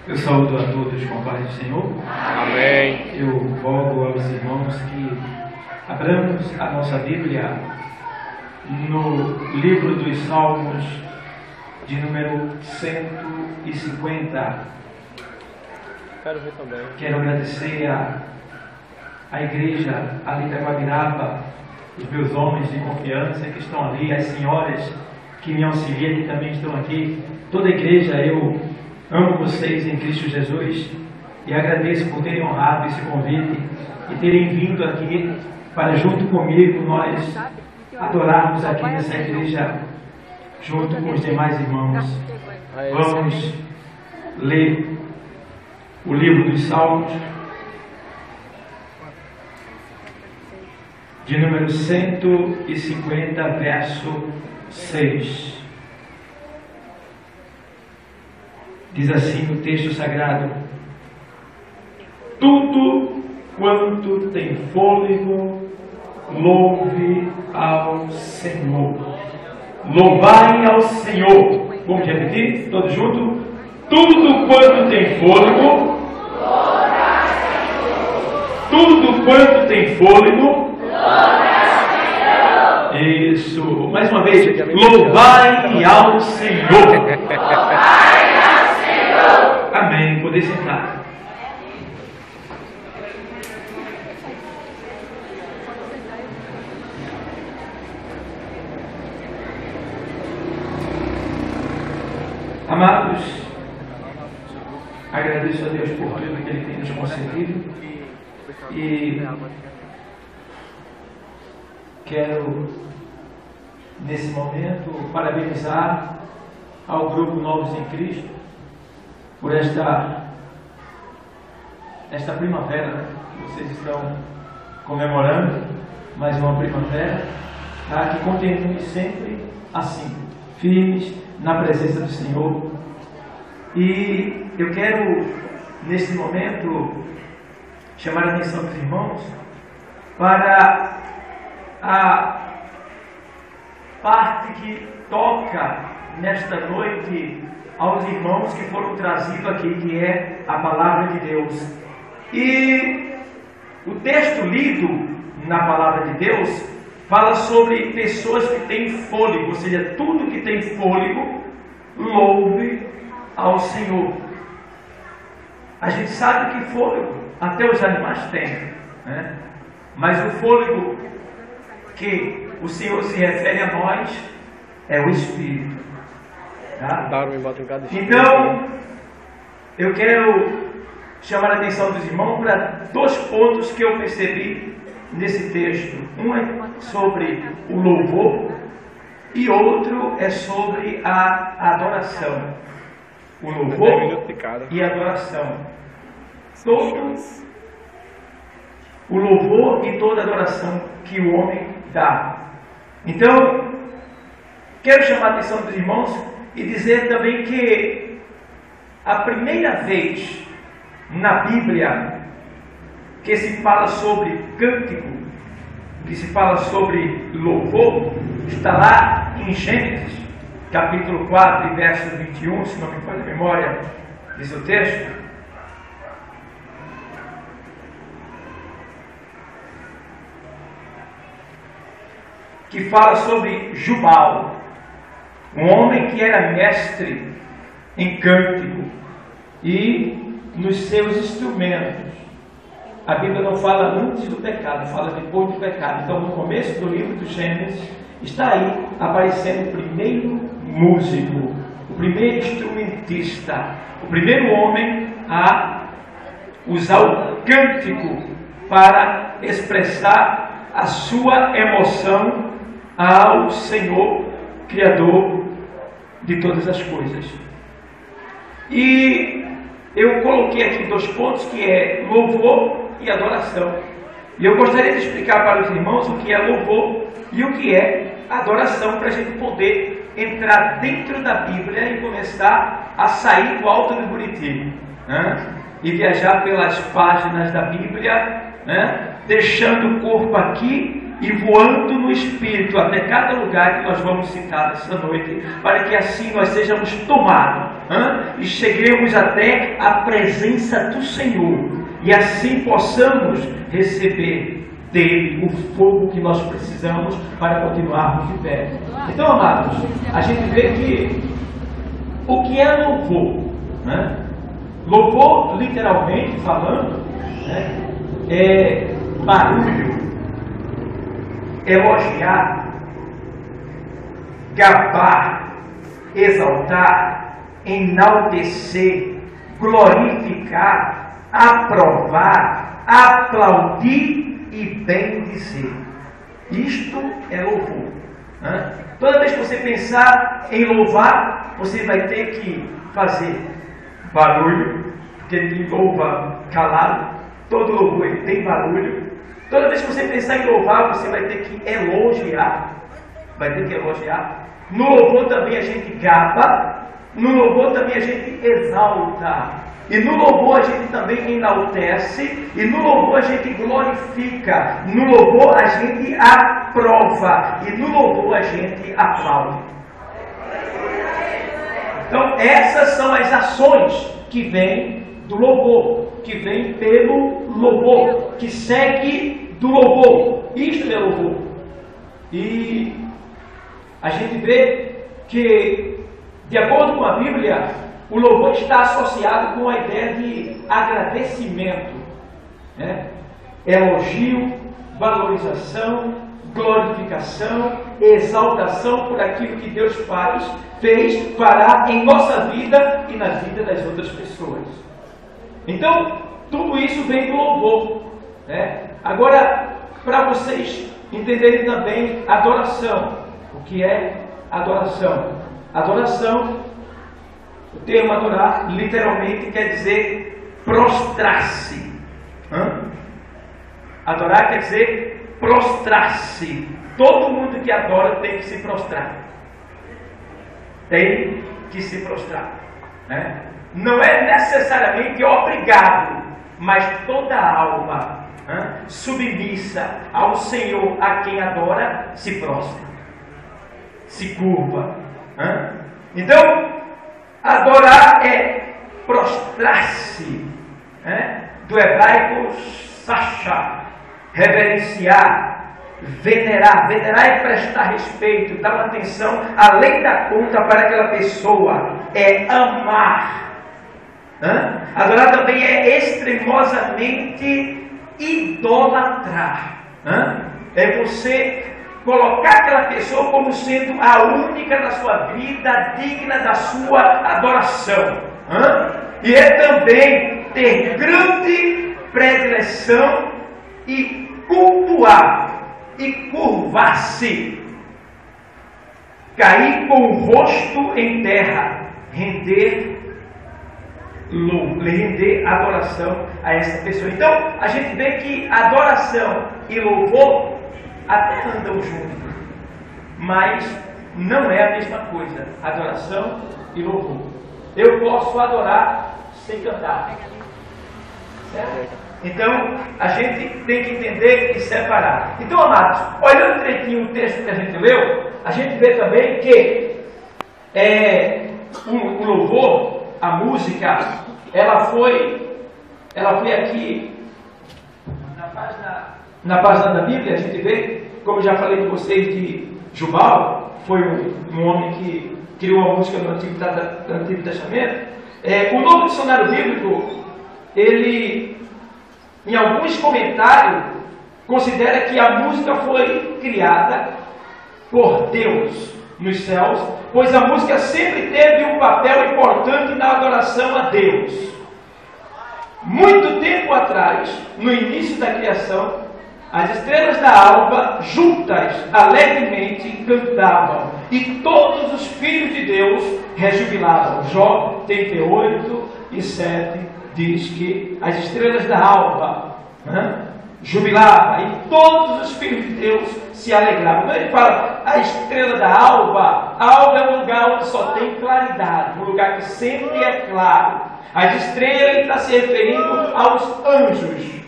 Eu saúdo a todos com a paz do Senhor. Amém. Eu rogo aos irmãos que abramos a nossa Bíblia no livro dos Salmos, de número 150. Quero ver também. Quero agradecer à igreja ali da Guabiraba, os meus homens de confiança que estão ali, as senhoras que me auxiliam, que também estão aqui. Toda a igreja, eu amo vocês em Cristo Jesus e agradeço por terem honrado esse convite e terem vindo aqui para, junto comigo, nós adorarmos aqui nessa igreja, junto com os demais irmãos. Vamos ler o livro dos Salmos, de número 150, verso 6. Diz assim o texto sagrado: tudo quanto tem fôlego, louve ao Senhor. Louvai ao Senhor. Vamos repetir? Todos juntos? Tudo quanto tem fôlego, louve ao Senhor. Tudo quanto tem fôlego, louve ao Senhor. Isso. Mais uma vez. Louvai ao Senhor. Amém. Poder sentar. Amados, agradeço a Deus por tudo que Ele tem nos concedido e quero, nesse momento, parabenizar ao grupo Novos em Cristo por esta primavera que vocês estão comemorando, mais uma primavera, tá? Que continue sempre assim, firmes na presença do Senhor. E eu quero, nesse momento, chamar a atenção dos irmãos para a parte que toca nesta noite aos irmãos que foram trazidos aqui, que é a palavra de Deus. E o texto lido na palavra de Deus fala sobre pessoas que têm fôlego, ou seja, tudo que tem fôlego, louve ao Senhor. A gente sabe que fôlego até os animais têm, né? Mas o fôlego que o Senhor se refere a nós é o Espírito. Tá? Então, eu quero chamar a atenção dos irmãos para dois pontos que eu percebi nesse texto. Um é sobre o louvor e outro é sobre a adoração. O louvor e a adoração. O louvor e toda a adoração que o homem dá. Então, quero chamar a atenção dos irmãos e dizer também que a primeira vez na Bíblia que se fala sobre cântico, que se fala sobre louvor, está lá em Gênesis, capítulo 4, verso 21, se não me falha a memória, diz o texto. Que fala sobre Jubal, um homem que era mestre em cântico e nos seus instrumentos. A Bíblia não fala antes do pecado, fala depois do pecado. Então, no começo do livro do Gênesis, está aí aparecendo o primeiro músico, o primeiro instrumentista, o primeiro homem a usar o cântico para expressar a sua emoção ao Senhor, Criador de todas as coisas. E eu coloquei aqui dois pontos, que é louvor e adoração. E eu gostaria de explicar para os irmãos o que é louvor e o que é adoração, para a gente poder entrar dentro da Bíblia e começar a sair do alto do Buriti, né? E viajar pelas páginas da Bíblia, né? Deixando o corpo aqui e voando no Espírito até cada lugar que nós vamos citar essa noite, para que assim nós sejamos tomados e cheguemos até a presença do Senhor, e assim possamos receber dele o fogo que nós precisamos para continuarmos de pé. Então, amados, a gente vê que o que é louvor? Louvor, literalmente falando, é barulho, elogiar, gabar, exaltar, enaltecer, glorificar, aprovar, aplaudir e bendizer. Isto é louvor. Toda vez que você pensar em louvar, você vai ter que fazer barulho, porque ninguém louva calado. Todo louvor tem barulho. Toda vez que você pensar em louvar, você vai ter que elogiar. No louvor também a gente gaba. No louvor também a gente exalta. E no louvor a gente também enaltece. E no louvor a gente glorifica. No louvor a gente aprova. E no louvor a gente aplaude. Então essas são as ações que vêm do louvor, que vem pelo louvor, que segue do louvor. Isto é louvor. E a gente vê que, de acordo com a Bíblia, o louvor está associado com a ideia de agradecimento, elogio, valorização, glorificação, exaltação por aquilo que Deus fez, fará em nossa vida e na vida das outras pessoas. Então, tudo isso vem do louvor. Agora, para vocês entenderem também adoração. O que é adoração? Adoração, o termo adorar, literalmente quer dizer prostrar-se. Adorar quer dizer prostrar-se. Todo mundo que adora tem que se prostrar. Tem que se prostrar. Não é necessariamente obrigado, mas toda alma submissa ao Senhor a quem adora se prostra, se curva. Então, adorar é prostrar-se, do hebraico sachá, reverenciar, venerar. Venerar é prestar respeito, dar uma atenção além da conta para aquela pessoa, é amar. Adorar também é extremosamente idolatrar. É você colocar aquela pessoa como sendo a única na sua vida digna da sua adoração. E é também ter grande predileção e cultuar e curvar-se, cair com o rosto em terra, render adoração a essa pessoa. Então a gente vê que adoração e louvor até andam juntos, mas não é a mesma coisa, adoração e louvor. Eu posso adorar sem cantar, certo? Então a gente tem que entender e separar. Então, amados, olhando direitinho o texto que a gente leu, a gente vê também que o louvor, a música, ela foi aqui na página da Bíblia. A gente vê, como eu já falei com vocês, de Jubal, foi um homem que criou uma música no Antigo Testamento. O Novo Dicionário Bíblico, ele, em alguns comentários, considera que a música foi criada por Deus nos céus, pois a música sempre teve um papel importante na adoração a Deus. Muito tempo atrás, no início da criação, as estrelas da alva juntas alegremente cantavam, e todos os filhos de Deus rejubilavam. Jó 38:7 diz que as estrelas da alva jubilavam, e todos os filhos de Deus se alegravam. Quando ele fala a estrela da alva, a alva é um lugar onde só tem claridade, um lugar que sempre é claro. As estrelas, ele está se referindo aos anjos,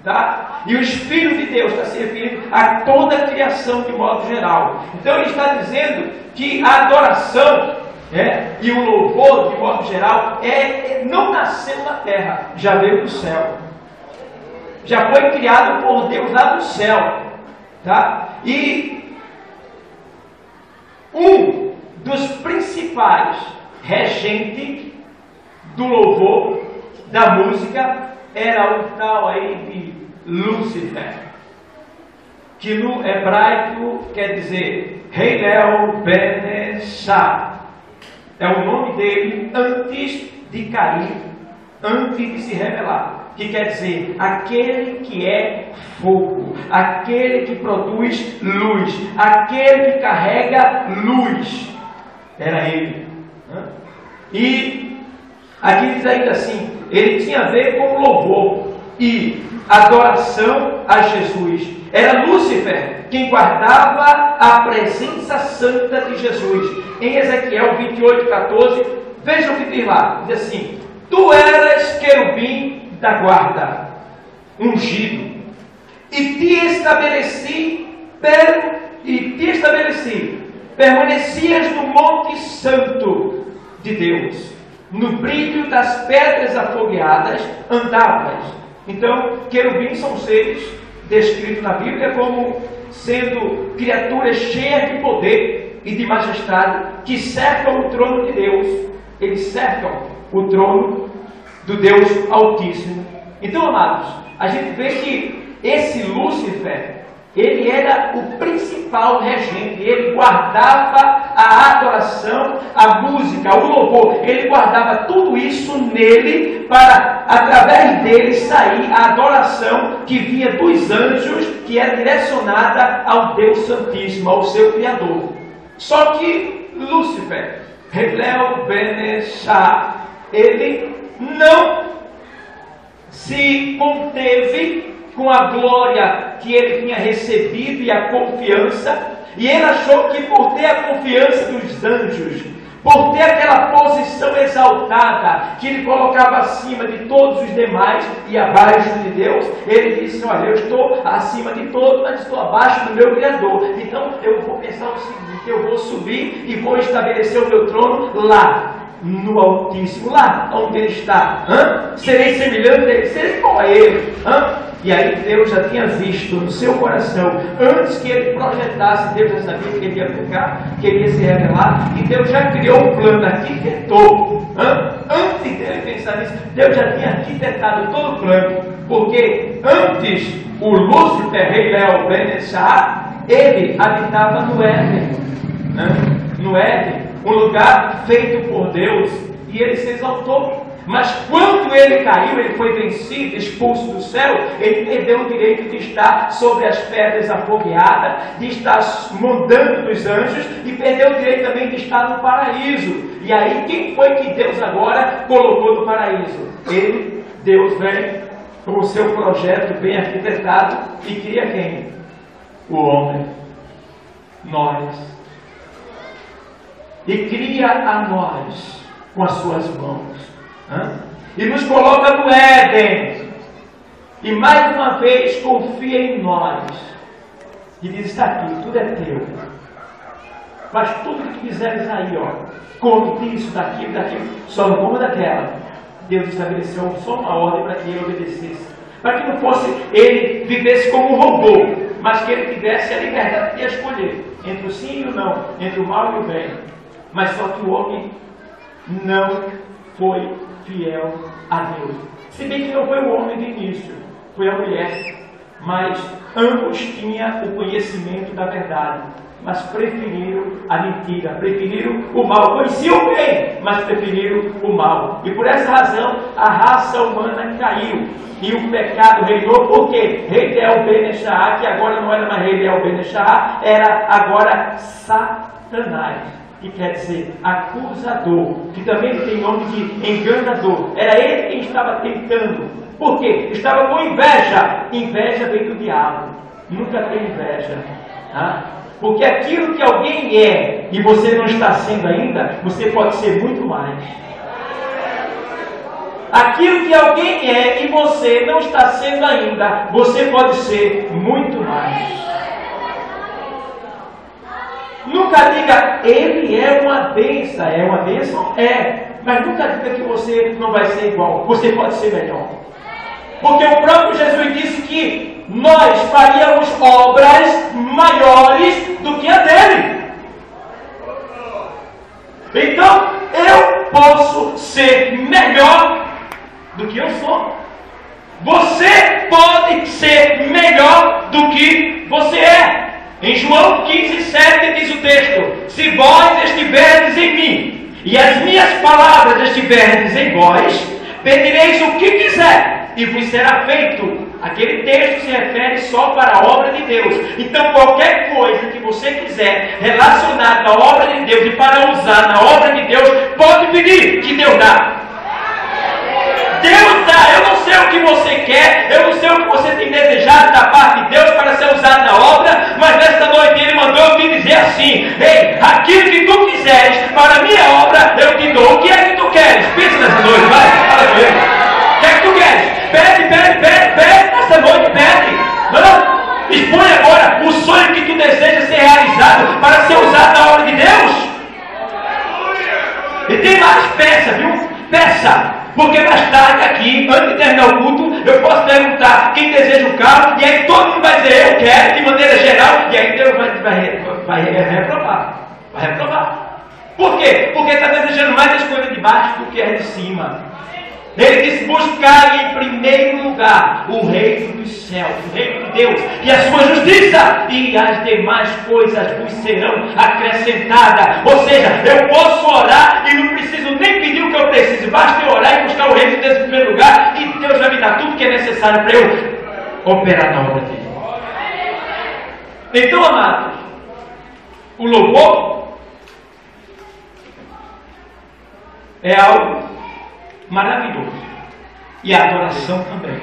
Tá? E o Espírito de Deus está se referindo a toda a criação de modo geral. Então ele está dizendo que a adoração e o louvor de modo geral não nasceu na terra, já veio do céu. Já foi criado por Deus lá do céu. Tá? E um dos principais regentes do louvor, da música, era o tal aí de Lúcifer, que no hebraico quer dizer Hillel Ben Shah. É o nome dele antes de cair, antes de se revelar. Que quer dizer aquele que é fogo, aquele que produz luz, aquele que carrega luz. Era ele. E aqui diz ainda assim, ele tinha a ver com louvor e adoração a Jesus. Era Lúcifer quem guardava a presença santa de Jesus. Em Ezequiel 28:14, veja o que diz lá. Diz assim: tu eras querubim da guarda, ungido, e te estabeleci, permanecias no monte santo de Deus, no brilho das pedras afogueadas andavas. Então, querubins são seres descritos na Bíblia como sendo criaturas cheias de poder e de majestade que cercam o trono de Deus. Eles cercam o trono do Deus Altíssimo. Então, amados, a gente vê que esse Lúcifer, ele era o principal regente, ele guardava a adoração, a música, o louvor, ele guardava tudo isso nele, para, através dele, sair a adoração que vinha dos anjos, que era direcionada ao Deus Santíssimo, ao seu Criador. Só que Lúcifer, Hillel Ben Shah, ele não se conteve com a glória que ele tinha recebido e a confiança, e ele achou que por ter a confiança dos anjos, por ter aquela posição exaltada, que ele colocava acima de todos os demais e abaixo de Deus, ele disse: olha, eu estou acima de todos, mas estou abaixo do meu Criador. Então eu vou pensar o seguinte: eu vou subir e vou estabelecer o meu trono lá no Altíssimo, lá onde ele está. Serei semelhante a ele, serei igual a ele. E aí Deus já tinha visto no seu coração, antes que ele projetasse, Deus já sabia que ele ia ficar, que ele ia se revelar, e Deus já criou um plano, arquitetou. Antes dele pensar nisso, Deus já tinha arquitetado todo o plano, porque antes o Lúcifer, Hillel Ben Shah, ele habitava no Éden, no Éden, um lugar feito por Deus, e ele se exaltou. Mas quando ele caiu, ele foi vencido, expulso do céu, ele perdeu o direito de estar sobre as pedras afogueadas, de estar mandando dos anjos, e perdeu o direito também de estar no paraíso. E aí, quem foi que Deus agora colocou no paraíso? Ele, Deus, vem com o seu projeto bem arquitetado e cria quem? O homem. Nós. E cria a nós com as suas mãos. E nos coloca no Éden, e mais uma vez confia em nós, e diz: está aqui, tudo é teu, faz tudo o que quiseres aí, come disso, daquilo, só não coma daquela. Deus estabeleceu só uma ordem para que ele obedecesse, para que não fosse ele vivesse como um robô, mas que ele tivesse a liberdade de escolher entre o sim e o não, entre o mal e o bem. Mas só que o homem não foi fiel a Deus. Se bem que não foi o homem de início, foi a mulher. Mas ambos tinham o conhecimento da verdade, mas preferiram a mentira, preferiram o mal. Conheciam o bem, mas preferiram o mal. E por essa razão a raça humana caiu. E o pecado reinou, porque Hillel Ben Shah, que agora não era mais Hillel Ben Shah, era agora Satanás, que quer dizer acusador, que também tem nome de enganador. Era ele quem estava tentando. Por quê? Estava com inveja. Inveja vem do diabo. Nunca tem inveja. Porque aquilo que alguém é e você não está sendo ainda, você pode ser muito mais. aquilo que alguém é e você não está sendo ainda, você pode ser muito mais. Nunca diga, ele é uma bênção. É uma bênção? É. Mas nunca diga que você não vai ser igual. Você pode ser melhor. Porque o próprio Jesus disse que nós faríamos obras maiores do que a dele. Então, eu posso ser melhor do que eu sou. Você pode ser melhor do que você é. Em João 15:7 diz o texto: se vós estiverdes em mim, e as minhas palavras estiverdes em vós, pedireis o que quiser, e vos será feito. Aquele texto se refere só para a obra de Deus. Então qualquer coisa que você quiser relacionada à obra de Deus e para usar na obra de Deus, pode pedir, que Deus dá. Deus dá. Eu não sei o que você quer, eu não sei o que você tem desejado da parte de Deus para ser usado na obra, mas nesta noite Ele mandou eu te dizer assim: ei, aquilo que tu quiseres para a minha obra, eu te dou. O que é que tu queres? Pensa nessa noite, vai, fala comigo. O que é que tu queres? Pede, nessa noite pede. Expõe agora o sonho que tu deseja ser realizado para ser usado na obra de Deus. E tem mais, peça, viu? Peça. Porque mais tarde aqui, antes de terminar o culto, eu posso perguntar quem deseja o carro, e aí todo mundo vai dizer, eu quero, de maneira geral, e aí Deus vai reprovar. Vai reprovar. Por quê? Porque está desejando mais as coisas de baixo do que as de cima. Ele disse, buscai em primeiro lugar o reino dos céus, o reino de Deus, e a sua justiça, e as demais coisas vos serão acrescentadas. Ou seja, eu posso orar e não preciso nem pedir o que eu preciso, basta eu orar e buscar o reino de Deus em primeiro lugar, e Deus vai me dar tudo que é necessário para eu operar na obra dele. Então, amados, o louvor é algo maravilhoso, e a adoração também.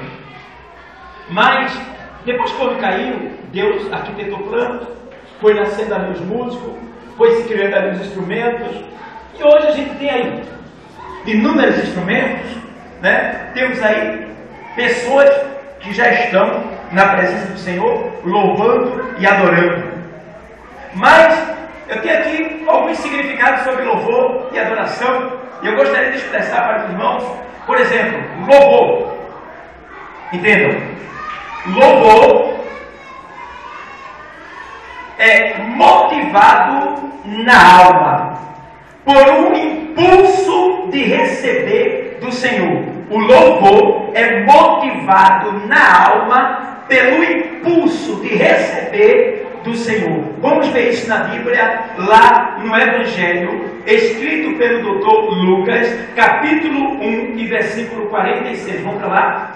Mas depois que o homem caiu, Deus arquitetou planos, foi nascendo ali os músicos, foi se criando ali os instrumentos, e hoje a gente tem aí inúmeros instrumentos, né? Temos aí pessoas que já estão na presença do Senhor, louvando e adorando. Mas eu tenho aqui alguns significados sobre louvor e adoração, e eu gostaria de expressar para os irmãos. Por exemplo, louvor. Entendam? Louvor é motivado na alma por um impulso de receber do Senhor. O louvor é motivado na alma pelo impulso de receber do Senhor. Vamos ver isso na Bíblia, lá no Evangelho, escrito pelo Dr. Lucas, capítulo 1 e versículo 46. Vamos para lá?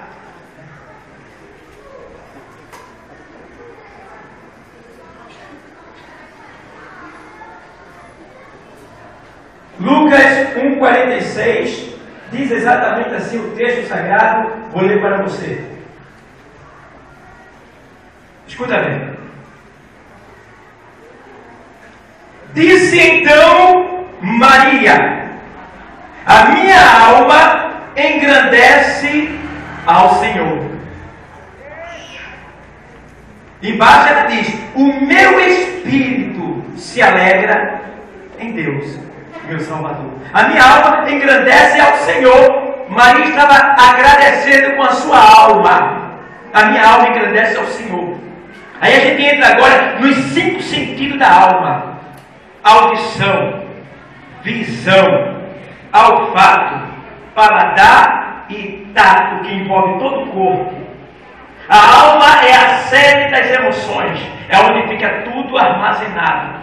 Lucas 1,46 diz exatamente assim o texto sagrado. Vou ler para você. Escuta bem. Disse então Maria: a minha alma engrandece ao Senhor. Embaixo ela diz: o meu espírito se alegra em Deus, meu Salvador. A minha alma engrandece ao Senhor. Maria estava agradecendo com a sua alma. A minha alma engrandece ao Senhor. Aí a gente entra agora nos 5 sentidos da alma: audição, visão, olfato, paladar e tato, que envolve todo o corpo. A alma é a sede das emoções, é onde fica tudo armazenado.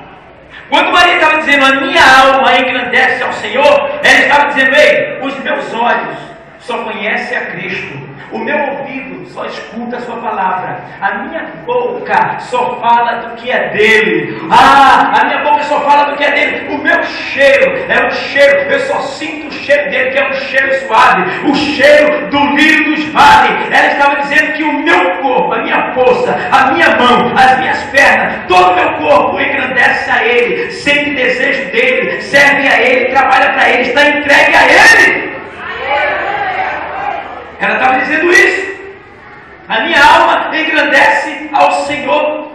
Quando Maria estava dizendo, a minha alma engrandece ao Senhor, ela estava dizendo, ei, os meus olhos só conhecem a Cristo, o meu ouvido só escuta a sua palavra, a minha boca só fala do que é dele. A minha boca só fala do que é dele. O meu cheiro é um cheiro, eu só sinto o cheiro dele, que é um cheiro suave, o cheiro do lírio dos vales. Ela estava dizendo que o meu corpo, a minha força, a minha mão, as minhas pernas, todo o meu corpo engrandece a ele, sente desejo dele, serve a ele, trabalha para ele, está entregue a ele. Ela estava dizendo isso. A minha alma engrandece ao Senhor.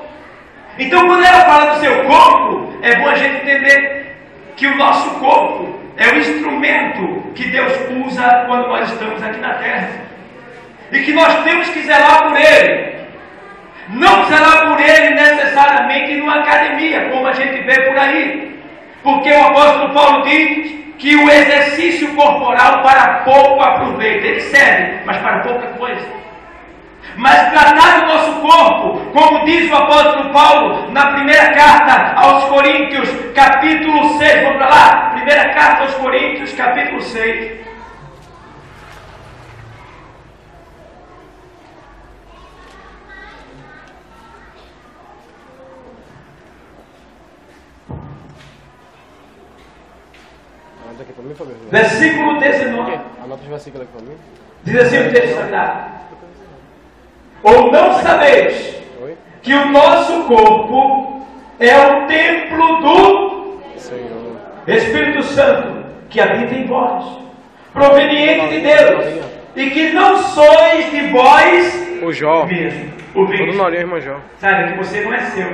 Então, quando ela fala do seu corpo, é bom a gente entender que o nosso corpo é o instrumento que Deus usa quando nós estamos aqui na terra. E que nós temos que zelar por ele. Não zelar por ele necessariamente numa academia, como a gente vê por aí. Porque o apóstolo Paulo diz que o exercício corporal para pouco aproveita. Ele serve, mas para pouca coisa. Mas tratar do nosso corpo, como diz o apóstolo Paulo na primeira carta aos Coríntios, capítulo 6, vamos para lá, primeira carta aos Coríntios, capítulo 6. Anota aqui para mim, Fabio. Versículo 19. Anota os versículos aqui para mim. Diz assim o texto sagrado: ou não sabeis que o nosso corpo é o templo do Senhor, Espírito Santo, que habita em vós, proveniente de Deus, e que não sois de vós o Jó, mesmo. O todo Norinha, irmão Jó. Sabe que você não é seu.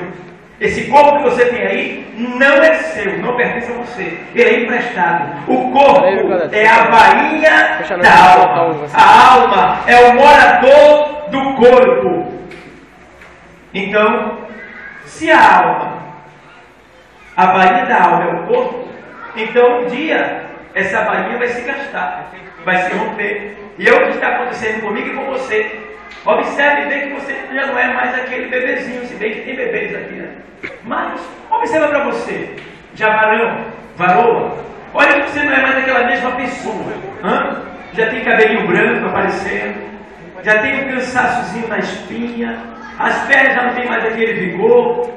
Esse corpo que você tem aí não é seu, não pertence a você. Ele é emprestado. O corpo é a bainha da alma. A alma é o morador do corpo. Então, se a alma, a bainha da alma é o corpo, então um dia essa bainha vai se gastar, vai se romper. E é o que está acontecendo comigo e com você. Observe bem que você já não é mais aquele bebezinho, se bem que tem bebês aqui, né? Mas observa para você, já varoa, olha que você não é mais aquela mesma pessoa. Já tem cabelinho branco aparecendo, já tem um cansaçozinho na espinha, as pernas já não tem mais aquele vigor.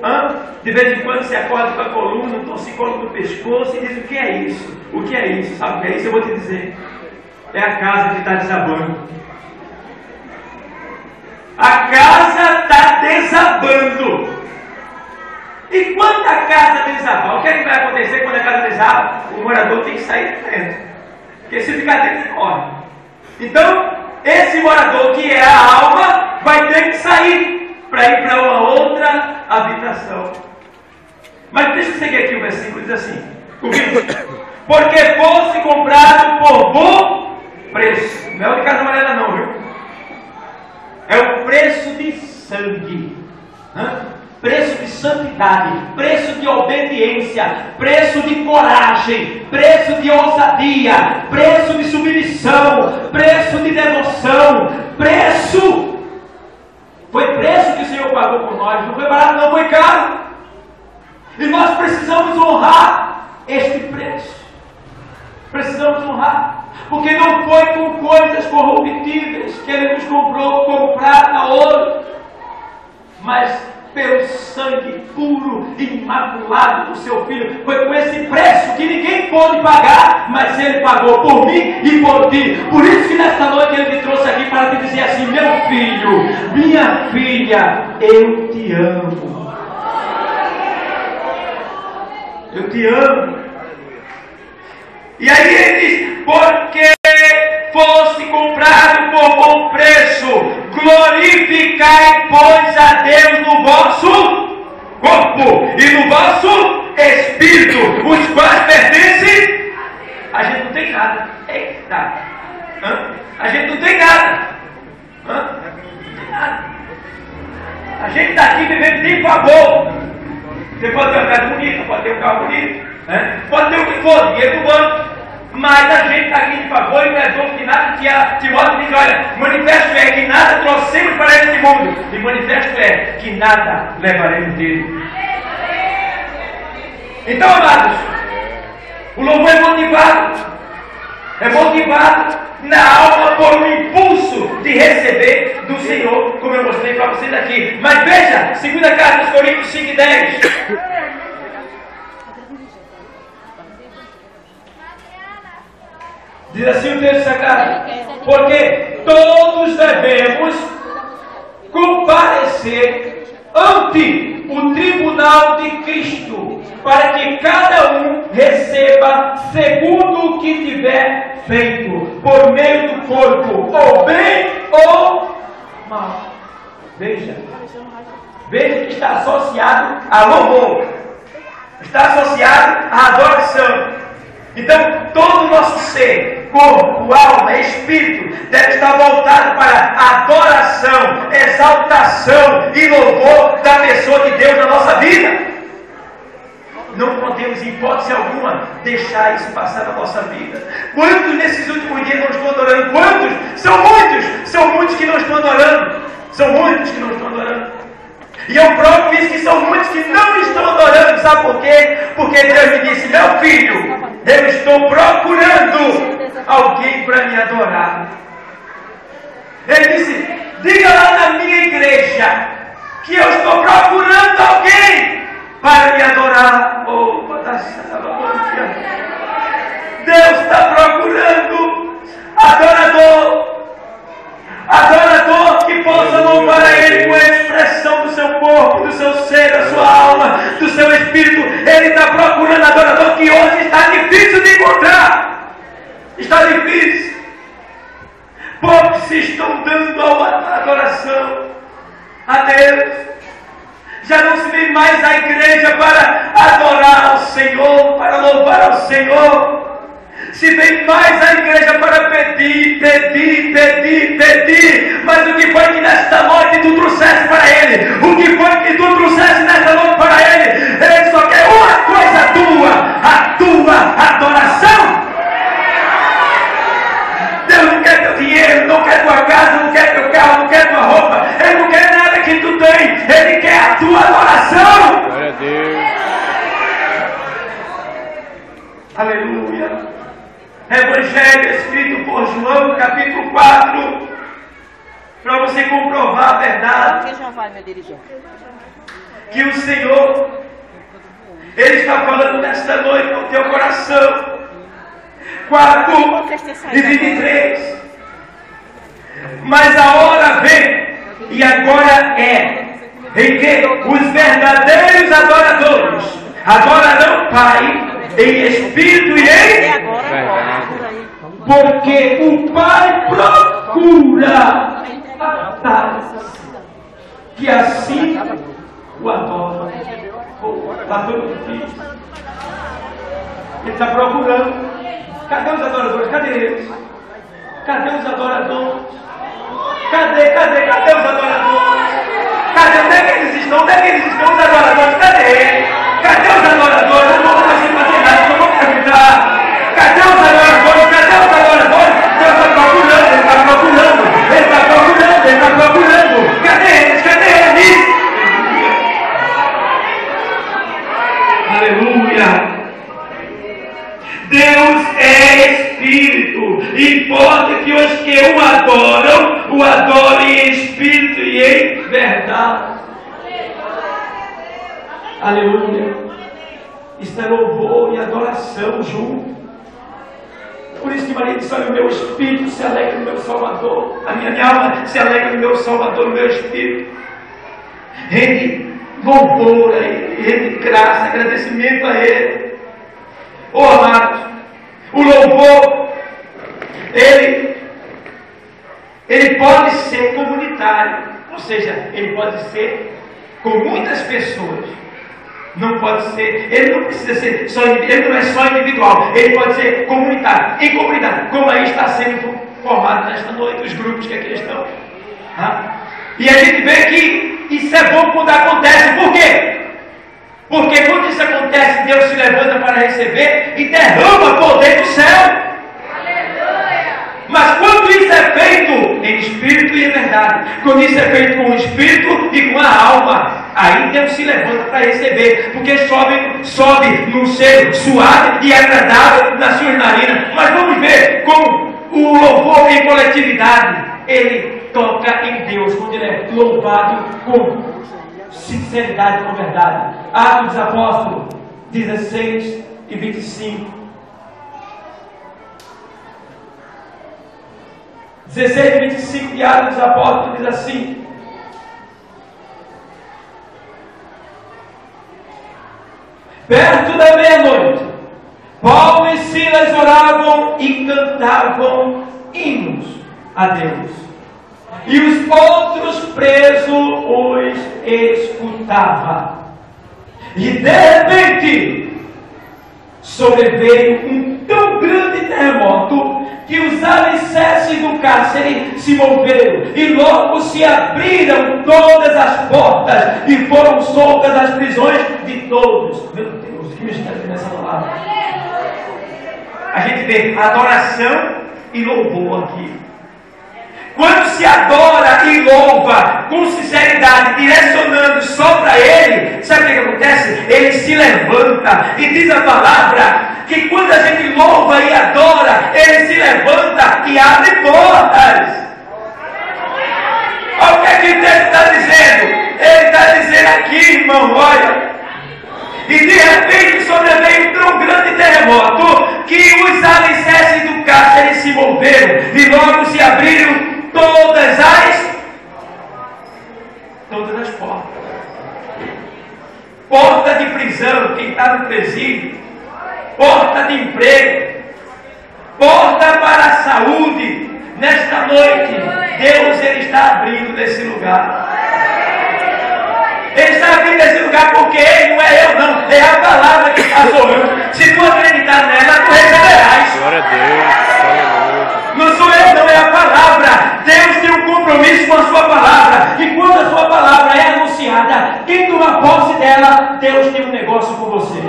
De vez em quando você acorda com a coluna, um torcicolo no pescoço e diz: o que é isso? O que é isso? Sabe o que é isso? Eu vou te dizer. É a casa que está desabando. A casa está desabando. E quando a casa desabar, o que é que vai acontecer quando a casa desaba? O morador tem que sair de dentro. Porque se ficar dentro, ele morre. Então, esse morador que é a alma vai ter que sair para ir para uma outra habitação. Mas deixa eu seguir aqui o versículo, diz assim: porque fosse comprado por bom preço. Não é o de casa amarela não, viu? É o preço de sangue, preço de santidade, preço de obediência, preço de coragem, preço de ousadia, preço de submissão, preço de devoção, preço. Foi preço que o Senhor pagou por nós, não foi barato, não foi caro. E nós precisamos honrar este preço. Precisamos honrar. Porque não foi com coisas corruptíveis que Ele nos comprou, como prata, ouro, mas pelo sangue puro e imaculado do Seu Filho. Foi com esse preço que ninguém pôde pagar, mas Ele pagou por mim e por ti. Por isso que nesta noite Ele te trouxe aqui para te dizer assim: meu filho, minha filha, eu te amo. Eu te amo. E aí Ele diz: porque fosse comprado por bom preço, glorificai, pois, a Deus no vosso corpo e no vosso espírito, os quais pertencem. A gente não tem nada. Eita! A gente não tem nada. Não tem nada. A gente está aqui vivendo de favor. Você pode ter uma casa bonita, pode ter um carro bonito, pode ter o que for, dinheiro do banco. Mas a gente está aqui de favor e não é dono de nada. Timóteo diz: olha, manifesto é que nada trouxemos para este mundo, e manifesto é que nada levaremos dele. Então, amados, o louvor é motivado na alma por um impulso de receber do Senhor, como eu mostrei para vocês aqui. Mas veja, 2 carta aos Coríntios 5:10. Diz assim o texto sagrado: porque todos devemos comparecer ante o tribunal de Cristo, para que cada um receba segundo o que tiver feito por meio do corpo, ou bem ou mal. Veja que está associado a louvor, está associado à adoração. Então, todo o nosso ser, corpo, alma, espírito, deve estar voltado para a adoração, exaltação e louvor da pessoa de Deus na nossa vida. Não podemos, em hipótese alguma, deixar isso passar na nossa vida. Quantos nesses últimos dias não estão adorando? Quantos? São muitos que não estão adorando. São muitos que não estão adorando. E eu provo isso, que são muitos que não estão adorando. Sabe por quê? Porque Deus me disse: meu filho, eu estou procurando alguém para me adorar. Ele disse: diga lá na minha igreja que eu estou procurando alguém para me adorar. Oh, Deus está procurando adorador que possa louvar a Ele com a expressão do seu corpo, do seu ser, da sua alma, do seu espírito. Ele está procurando adorador que hoje está difícil de encontrar. Está difícil. Poucos se estão dando a adoração a Deus. Já não se vem mais à igreja para adorar ao Senhor, para louvar ao Senhor. Se vem mais à igreja para pedir. Mas o que foi que nesta noite tu trouxeste para Ele? O que foi que tu trouxeste nesta noite para Ele? Ele só quer uma coisa tua, a tua adoração. Deus não quer teu dinheiro, não quer tua casa, não quer teu carro, não quer tua roupa. Ele não quer nada que tu tem. Ele quer a tua adoração. Glória a Deus. Aleluia. Evangelho escrito por João, capítulo 4, para você comprovar a verdade que o Senhor, Ele está falando nesta noite no teu coração. 4:23. Mas a hora vem, e agora é, em que os verdadeiros adoradores adorarão o Pai em espírito e em verdade. Porque o Pai procura que assim o adora. Ele está procurando. Cadê os adoradores? Cadê eles? Cadê os adoradores? Cadê os adoradores? Cadê? Onde é que eles estão? Onde é que eles estão, os adoradores? Cadê eles? Cadê os adoradores? Eu não vou fazer nada, eu vou perguntar. Cadê os adoradores? Cadê os adoradores? Deus está procurando, Ele está procurando, Ele está procurando, Ele está procurando. Cadê eles? Cadê eles? Aleluia. Deus é Espírito. Importa que os que o adorem em espírito e em verdade. Aleluia. Isso é louvor e adoração junto. Por isso que Maria disse: olha, o meu espírito se alegra no meu Salvador. A minha alma se alegra no meu Salvador, no meu espírito. Rende louvor a Ele, rende graça, agradecimento a Ele. Oh, amados, o louvor, ele pode ser comunitário, ou seja, ele pode ser com muitas pessoas. Não pode ser, ele não precisa ser só, ele não é só individual, ele pode ser comunitário, em comunidade, como aí está sendo formado nesta noite, os grupos que aqui estão. E a gente vê que isso é bom quando acontece. Por quê? Porque quando isso acontece, Deus se levanta para receber e derrama poder do céu. Aleluia. Mas quando isso é feito em espírito e em verdade, quando isso é feito com o espírito e com a alma, aí Deus se levanta para receber, porque sobe num ser suave e agradável nas suas narinas. Mas vamos ver como o louvor em coletividade, ele toca em Deus, quando ele é louvado com sinceridade, com verdade. Atos dos Apóstolos 16:25. 16:25 de Atos dos Apóstolos diz assim: perto da meia-noite, Paulo e Silas eles oravam e cantavam hinos a Deus. E os outros presos os escutavam. E de repente sobreveio um tão grande terremoto que os alicerces do cárcere se moveram e logo se abriram todas as portas e foram soltas as prisões de todos. Meu Deus, que mistério nessa palavra. A gente vê adoração e louvor aqui. Quando se adora e louva com sinceridade, direcionando só para Ele, sabe o que acontece? Ele se levanta e diz a palavra que quando a gente louva e adora, Ele se levanta e abre portas. Olha o que é que o texto está dizendo. Ele está dizendo aqui, irmão, olha. E de repente sobreveio um tão grande terremoto que os alicerces do cárcere se moveram e logo se abriram todas as portas. Porta de prisão, quem está no presídio. Porta de emprego. Porta para a saúde. Nesta noite, Deus ele está abrindo nesse lugar. Ele está abrindo esse lugar porque Ele não é eu não, é a palavra que está soando. Se tu acreditar nela, tu receberás. Glória a Deus, aleluia. Não sou eu não, é a palavra. Deus tem um compromisso com a sua palavra. E quando a sua palavra é anunciada, quem toma posse dela, Deus tem um negócio com você.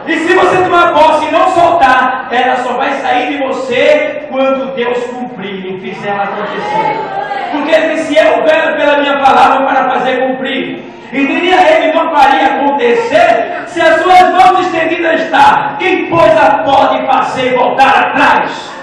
E se você tomar posse e não soltar, ela só vai sair de você quando Deus cumprir e fizer ela acontecer. Porque Ele disse, eu venho pela minha palavra para fazer cumprir. E Ele não faria acontecer se as suas mãos estendidas estão. Quem pois a pode fazer voltar atrás?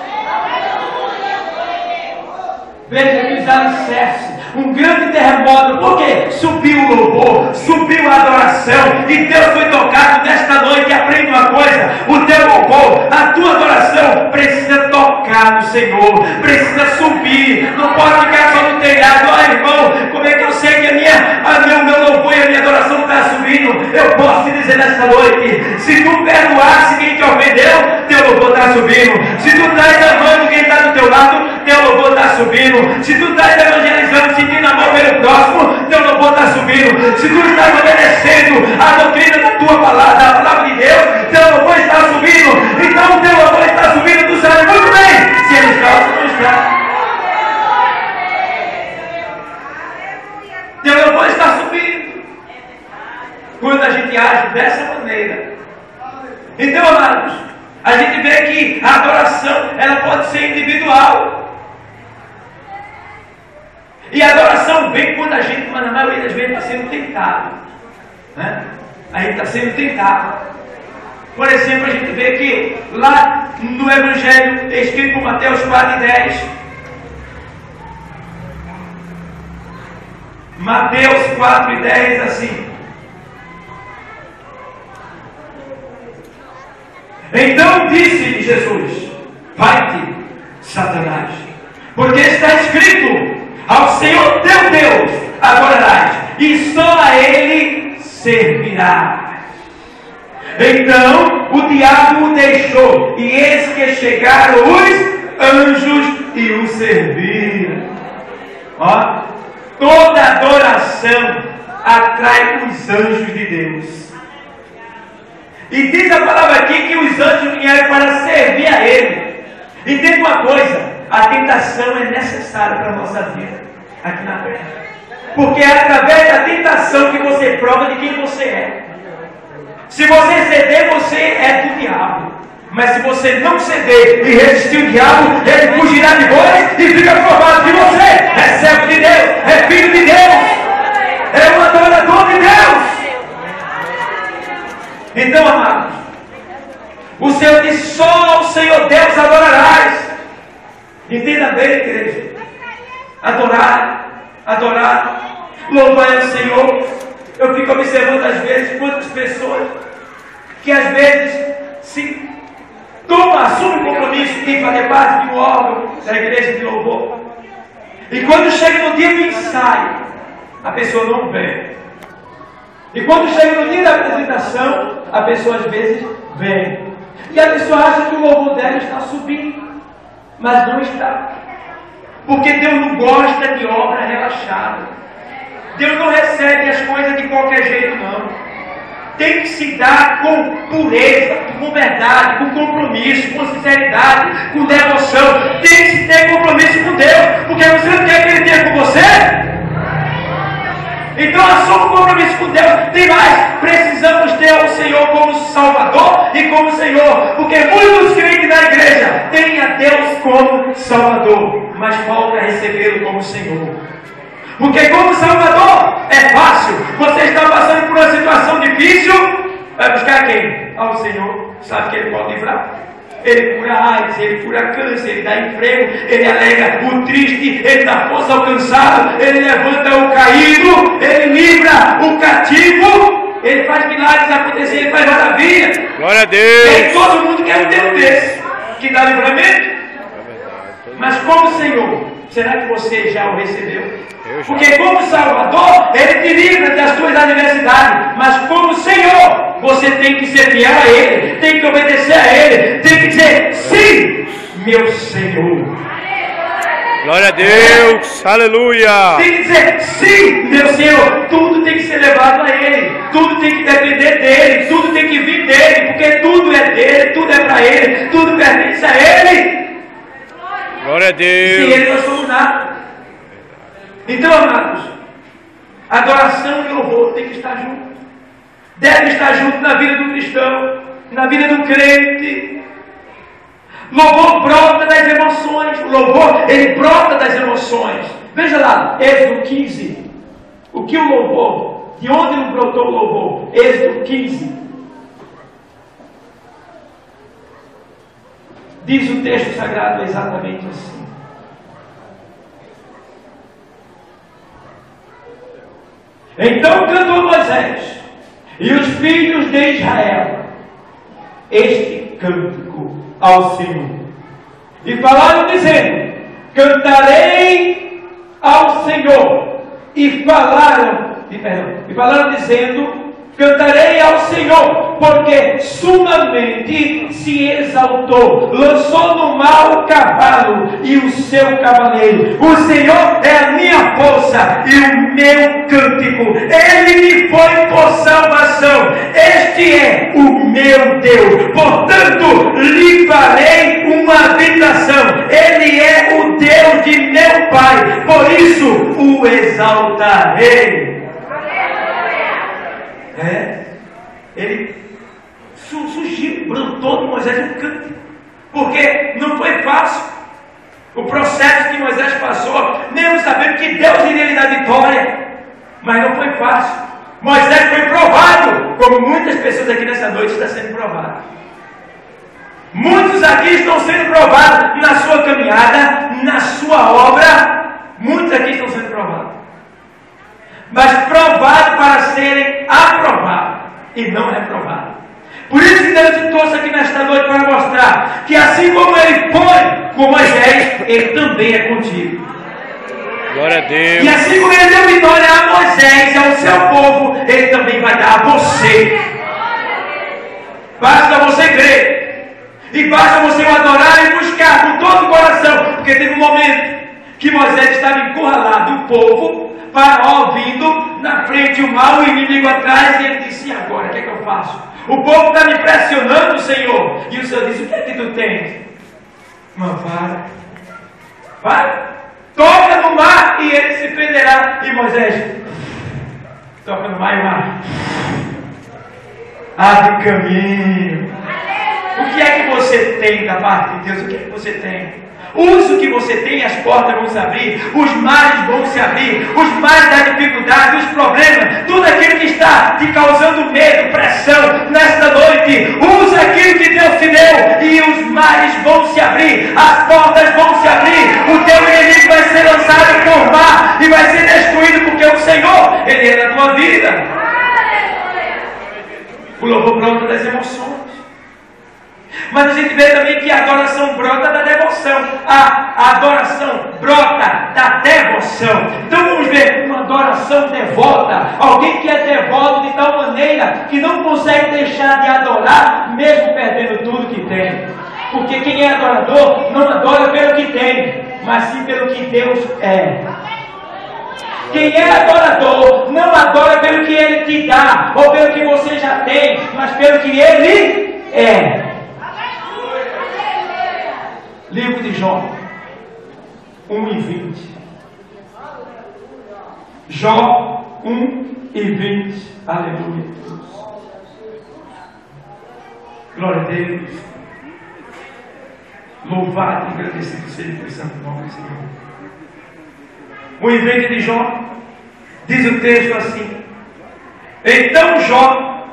Veja que os alicerces, um grande terremoto, porque subiu o louvor, subiu a adoração, e Deus foi tocado nesta noite. Aprende uma coisa: o teu louvor, a tua adoração precisa tocar no Senhor, precisa subir, não pode ficar só no telhado. Olha, irmão, como é que eu sei que o meu louvor e a minha adoração está subindo? Eu posso te dizer nesta noite: se tu perdoasse quem te ofendeu, teu louvor está subindo. Se tu estás amando quem está do teu lado, teu louvor está subindo. Se tu estás evangelizando, sentindo amor pelo próximo, teu louvor está subindo. Se tu estás obedecendo a doutrina da tua palavra, da palavra de Deus, teu louvor está subindo. Então o teu louvor está subindo, tu sabe muito bem se ele está ou se não está. Teu louvor está subindo quando a gente age dessa maneira. Então, amados, a gente vê que a adoração ela pode ser individual. E a adoração vem quando a gente, mas na maioria das vezes, está sendo tentado. Né? A gente está sendo tentado. Por exemplo, a gente vê que lá no Evangelho, escrito por Mateus 4:10, Mateus 4:10 assim: então disse Jesus: vai-te, Satanás, porque está escrito: ao Senhor teu Deus adorarás, e só a Ele servirás. Então o diabo o deixou, e eis que chegaram os anjos e o serviram. Ó, toda adoração atrai os anjos de Deus. E diz a palavra aqui que os anjos vieram para servir a Ele. Entenda uma coisa: a tentação é necessária para a nossa vida aqui na terra. Porque é através da tentação que você prova de quem você é. Se você ceder, você é do diabo. Mas se você não ceder e resistir o diabo, ele fugirá de vós e fica provado que você é servo de Deus, é filho de Deus, é um adorador de Deus. Então, amados, o Senhor disse: só ao Senhor Deus adorarás. Entenda bem, igreja. Adorar, louvar ao Senhor. Eu fico observando às vezes quantas pessoas que às vezes assumem o compromisso de fazer parte de um órgão da igreja de louvor. E quando chega no dia do ensaio, a pessoa não vem. E quando chega no dia da apresentação, a pessoa às vezes vem. E a pessoa acha que o louvor dela está subindo, mas não está. Porque Deus não gosta de obra relaxada. Deus não recebe as coisas de qualquer jeito, não. Tem que se dar com pureza, com verdade, com compromisso, com sinceridade, com devoção. Tem que se ter compromisso com Deus, porque você não quer que Ele tenha com você? Então assuma o compromisso com Deus. Tem mais, precisamos ter o Senhor como Salvador e como Senhor, porque muitos crentes na igreja têm a Deus como Salvador, mas falta recebê-lo como Senhor. Porque como Salvador é fácil. Você está passando por uma situação difícil, vai buscar quem? Ao Senhor. Sabe que Ele pode livrar? Ele cura AIDS, Ele cura câncer, Ele dá emprego, Ele alegra o triste, Ele dá força ao cansado, Ele levanta o caído, Ele livra o cativo, Ele faz milagres acontecer, Ele faz maravilha. Glória a Deus. E todo mundo quer um Deus desse, que dá livramento. Mas como Senhor, será que você já o recebeu? Porque como Salvador, Ele te livra das tuas adversidades. Mas como Senhor, você tem que ser fiel a Ele, tem que obedecer a Ele, tem que dizer sim, meu Senhor. Glória a Deus, aleluia. Tem que dizer sim, meu Senhor. Tudo tem que ser levado a Ele, tudo tem que depender dEle, tudo tem que vir dEle, porque tudo é dEle, tudo é para Ele, tudo pertence a Ele. Glória a Deus. Sem Ele nós somos nada. Então, amados, adoração e louvor tem que estar junto. Deve estar junto na vida do cristão, na vida do crente. Louvor brota das emoções. O louvor, ele brota das emoções. Veja lá, Êxodo 15. O que o louvor? De onde ele brotou o louvor? Êxodo 15. Diz o texto sagrado exatamente assim. Então cantou Moisés e os filhos de Israel este cântico ao Senhor. E falaram dizendo: cantarei ao Senhor. E falaram dizendo: cantarei ao Senhor, porque sumamente se exaltou, lançou no mar o cavalo e o seu cavaleiro. O Senhor é a minha força e o meu cântico, Ele me foi por salvação. Este é o meu Deus, portanto lhe farei uma habitação. Ele é o Deus de meu Pai, por isso o exaltarei. Ele surgiu, brotou de Moisés um cântico, porque não foi fácil o processo que Moisés passou, mesmo sabendo que Deus iria lhe dar vitória, mas não foi fácil. Moisés foi provado, como muitas pessoas aqui nessa noite estão sendo provadas. Muitos aqui estão sendo provados na sua caminhada, na sua obra. Muitos aqui estão sendo provados, mas provados para serem aprovados e não reprovados. Por isso que Deus te trouxe aqui nesta noite para mostrar que assim como Ele foi com Moisés, Ele também é contigo. Glória a Deus. E assim como Ele deu vitória a Moisés e ao seu povo, Ele também vai dar a você. Basta você crer, e basta você o adorar e buscar com todo o coração, porque teve um momento que Moisés estava encurralado, o povo ouvindo na frente o mal, o inimigo atrás, e ele disse: e agora, o que é que eu faço? O povo está me pressionando, Senhor. E o Senhor disse: o que é que tu tens? Uma vara. Vai, toca no mar e ele se perderá. E Moisés toca no mar e o mar abre caminho. O que é que você tem da parte de Deus? O que é que você tem? Use o que você tem, as portas vão se abrir, os mares vão se abrir, os mares da dificuldade, os problemas, tudo aquilo que está te causando medo, pressão, nesta noite, use aquilo que Deus te deu e os mares vão se abrir, as portas vão se abrir, o teu inimigo vai ser lançado por mar e vai ser destruído, porque o Senhor, Ele é na tua vida. O louvor brota das emoções. Mas a gente vê também que a adoração brota da devoção. A adoração brota da devoção. Então vamos ver uma adoração devota. Alguém que é devoto de tal maneira que não consegue deixar de adorar, mesmo perdendo tudo que tem. Porque quem é adorador não adora pelo que tem, mas sim pelo que Deus é. Quem é adorador não adora pelo que Ele te dá, ou pelo que você já tem, mas pelo que Ele é. Livro de Jó 1:20. Jó 1:20. Aleluia. Glória a Deus. Louvado e agradecido seja o santo nome do Senhor. 1:20 de Jó diz o texto assim: então Jó,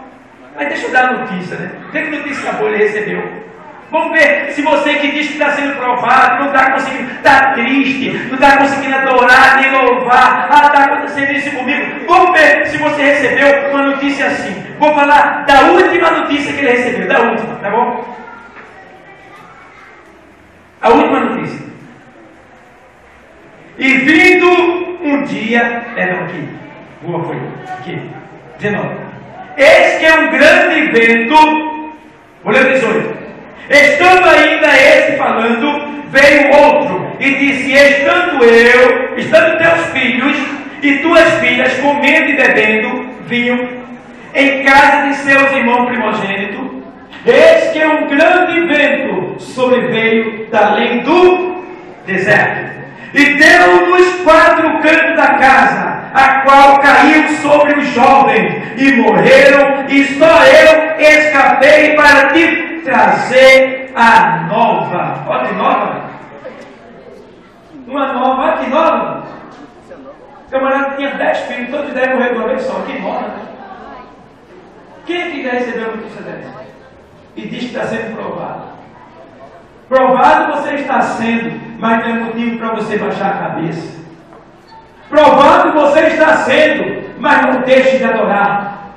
mas deixa eu dar a notícia, né? Que notícia boa ele recebeu? Vamos ver se você que diz que está sendo provado, não está conseguindo, está triste, não está conseguindo adorar nem louvar. Está acontecendo isso comigo. Vamos ver se você recebeu uma notícia assim. Vou falar da última notícia que ele recebeu, da última, tá bom? A última notícia. E vindo um dia, aqui, boa foi, aqui, 19. Eis que é um grande vento, vou ler 18. Estando ainda este falando, veio outro e disse: estando teus filhos e tuas filhas comendo e bebendo vinho em casa de seus irmãos primogênitos, eis que um grande vento sobreveio da além do deserto e deu nos 4 cantos da casa, a qual caiu sobre os jovens e morreram, e só eu escapei para te trazer a nova. Olha que nova. Uma nova, olha que nova. O camarada tinha 10 filhos, todos devem morrer de uma vez só. Que nova, né? Quem é que já recebeu a notícia dessa? E diz que está sendo provado. Provado você está sendo, mas não é motivo para você baixar a cabeça. Provado você está sendo, mas não deixe de adorar.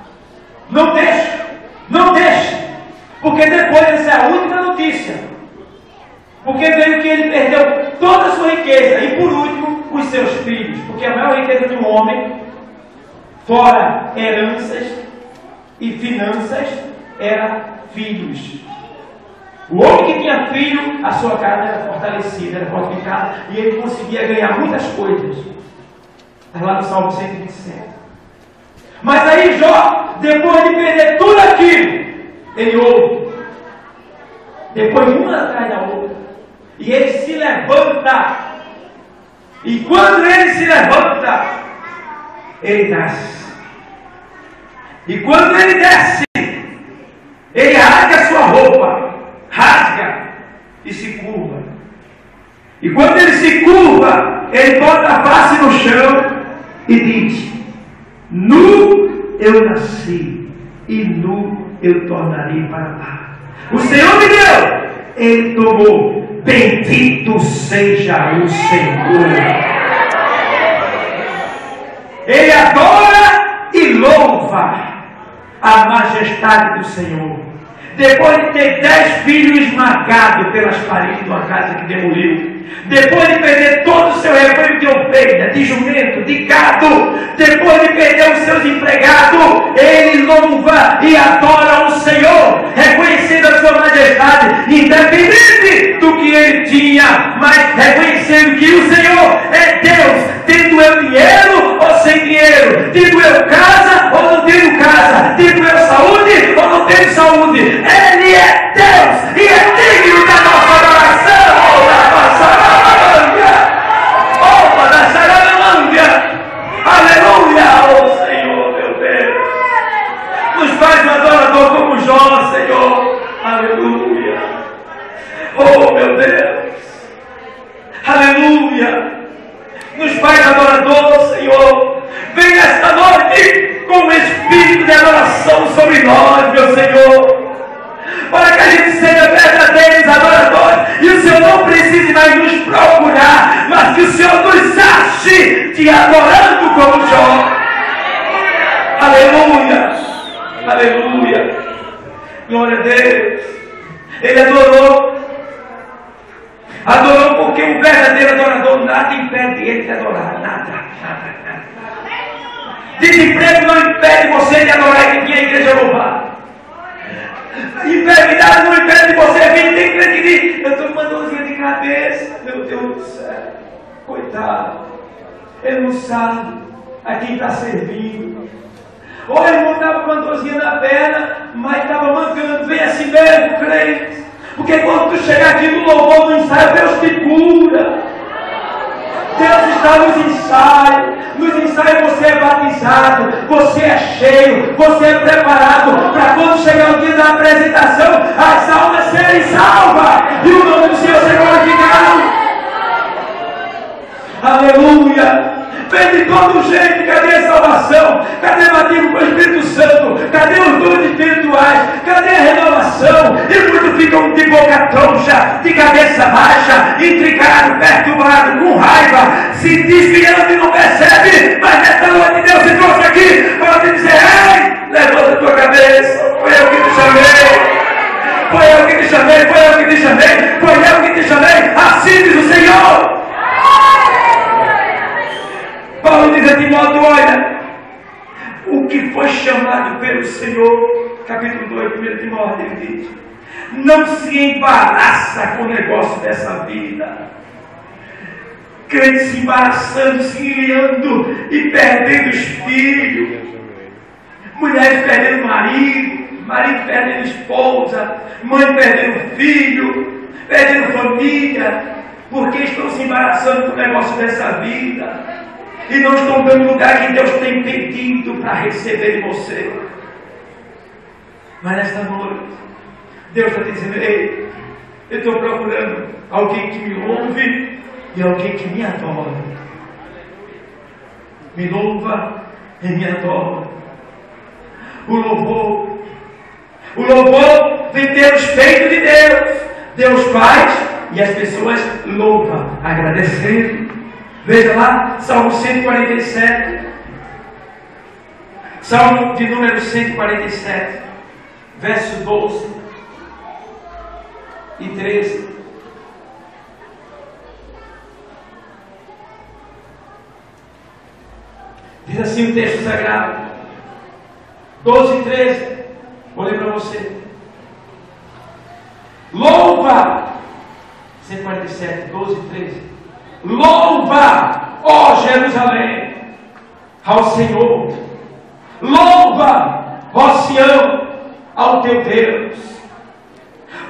Não deixe. Não deixe. Porque depois essa é a última notícia. Porque veio que ele perdeu toda a sua riqueza. E por último, os seus filhos. Porque a maior riqueza de um homem, fora heranças e finanças, era filhos. O homem que tinha filho, a sua casa era fortalecida, era fortificada, e ele conseguia ganhar muitas coisas. Está lá no Salmo 127. Mas aí Jó, depois de perder tudo aquilo, ele ouve, depois uma atrás da outra, e ele se levanta, e quando ele se levanta, ele desce, e quando ele desce, ele rasga a sua roupa, rasga e se curva, e quando ele se curva, ele bota a face no chão e diz: nu eu nasci, e nu eu tornarei para lá. O Senhor me deu, Ele tomou. Bendito seja o Senhor. Ele adora e louva a majestade do Senhor. Depois de ter 10 filhos esmagados pelas paredes de uma casa que demoliu, depois de perder todo o seu rebanho de ovelha, de jumento, de gado, depois de perder os seus empregados, ele louva e adora o Senhor, reconhecendo a sua majestade, independente do que ele tinha, mas reconhecendo que o Senhor é Deus, tendo eu dinheiro ou sem dinheiro, tendo eu casa ou não tenho casa, tendo eu saúde ou não tenho saúde. Ele é Deus e é digno da nossa adoração, da nossa aleluia, oh Senhor, meu Deus, nos faz um adorador como Jó, Senhor, aleluia, oh meu Deus, aleluia, nos faz adorador, Senhor. Vem esta noite com um espírito de adoração sobre nós, meu Senhor, para que a gente seja verdadeiros adoradores, e o Senhor não precise mais nos procurar, mas que o Senhor nos ache te adorando como Jó. Aleluia, aleluia, glória a Deus. Ele adorou. Adorou porque o verdadeiro adorador nada impede ele de adorar. Nada. Desemprego não impede você de adorar e vir à igreja louvar. Enfermidade não impede você vir. Tem crente que diz: eu estou com uma dorzinha de cabeça. Meu Deus do céu. Coitado. Ele não sabe a quem está servindo. Ou ele não estava com uma dorzinha na perna, mas estava mancando. Vem assim mesmo, crente. Porque quando tu chegar aqui no louvor, no ensaio, Deus te cura. Deus está nos ensaios. Nos ensaios você é batizado, você é cheio, você é preparado para quando chegar o dia da apresentação, as almas serem salvas e o nome do Senhor ser glorificado. Aleluia! Vem de todo jeito, cadê a salvação? Cadê o batismo com o Espírito Santo? Cadê os dons espirituais? Cadê a renovação? E muitos ficam de boca troncha, de cabeça baixa, intrigado, perturbado, com raiva, se desviando e não percebe. Mas nesta noite Deus se trouxe aqui para te dizer: ei, levanta a tua cabeça, foi eu que te chamei. Foi eu que te chamei, foi eu que te chamei, foi eu que te chamei. Assim diz o Senhor. Paulo diz a Timóteo: olha, o que foi chamado pelo Senhor, capítulo 2, 1 Timóteo, ele diz: não se embaraça com o negócio dessa vida. Crente se embaraçando, se enliando e perdendo os filhos, mulheres perdendo marido, marido perdendo esposa, mãe perdendo filho, perdendo família, porque estão se embaraçando com o negócio dessa vida. E não estão dando o lugar que Deus tem pedido para receber de você. Mas nesta noite, Deus está te dizendo: ei, eu estou procurando alguém que me louve e alguém que me adora. Me louva e me adora. O louvor vem pelos feitos de Deus. Deus faz e as pessoas louvam, agradecendo. Veja lá, Salmo 147, Salmo de número 147, verso 12 e 13. Diz assim o texto sagrado, 12 e 13, vou ler para você. Louva, 147, 12 e 13. Louva, ó Jerusalém, ao Senhor. Louva, ó Sião, ao teu Deus.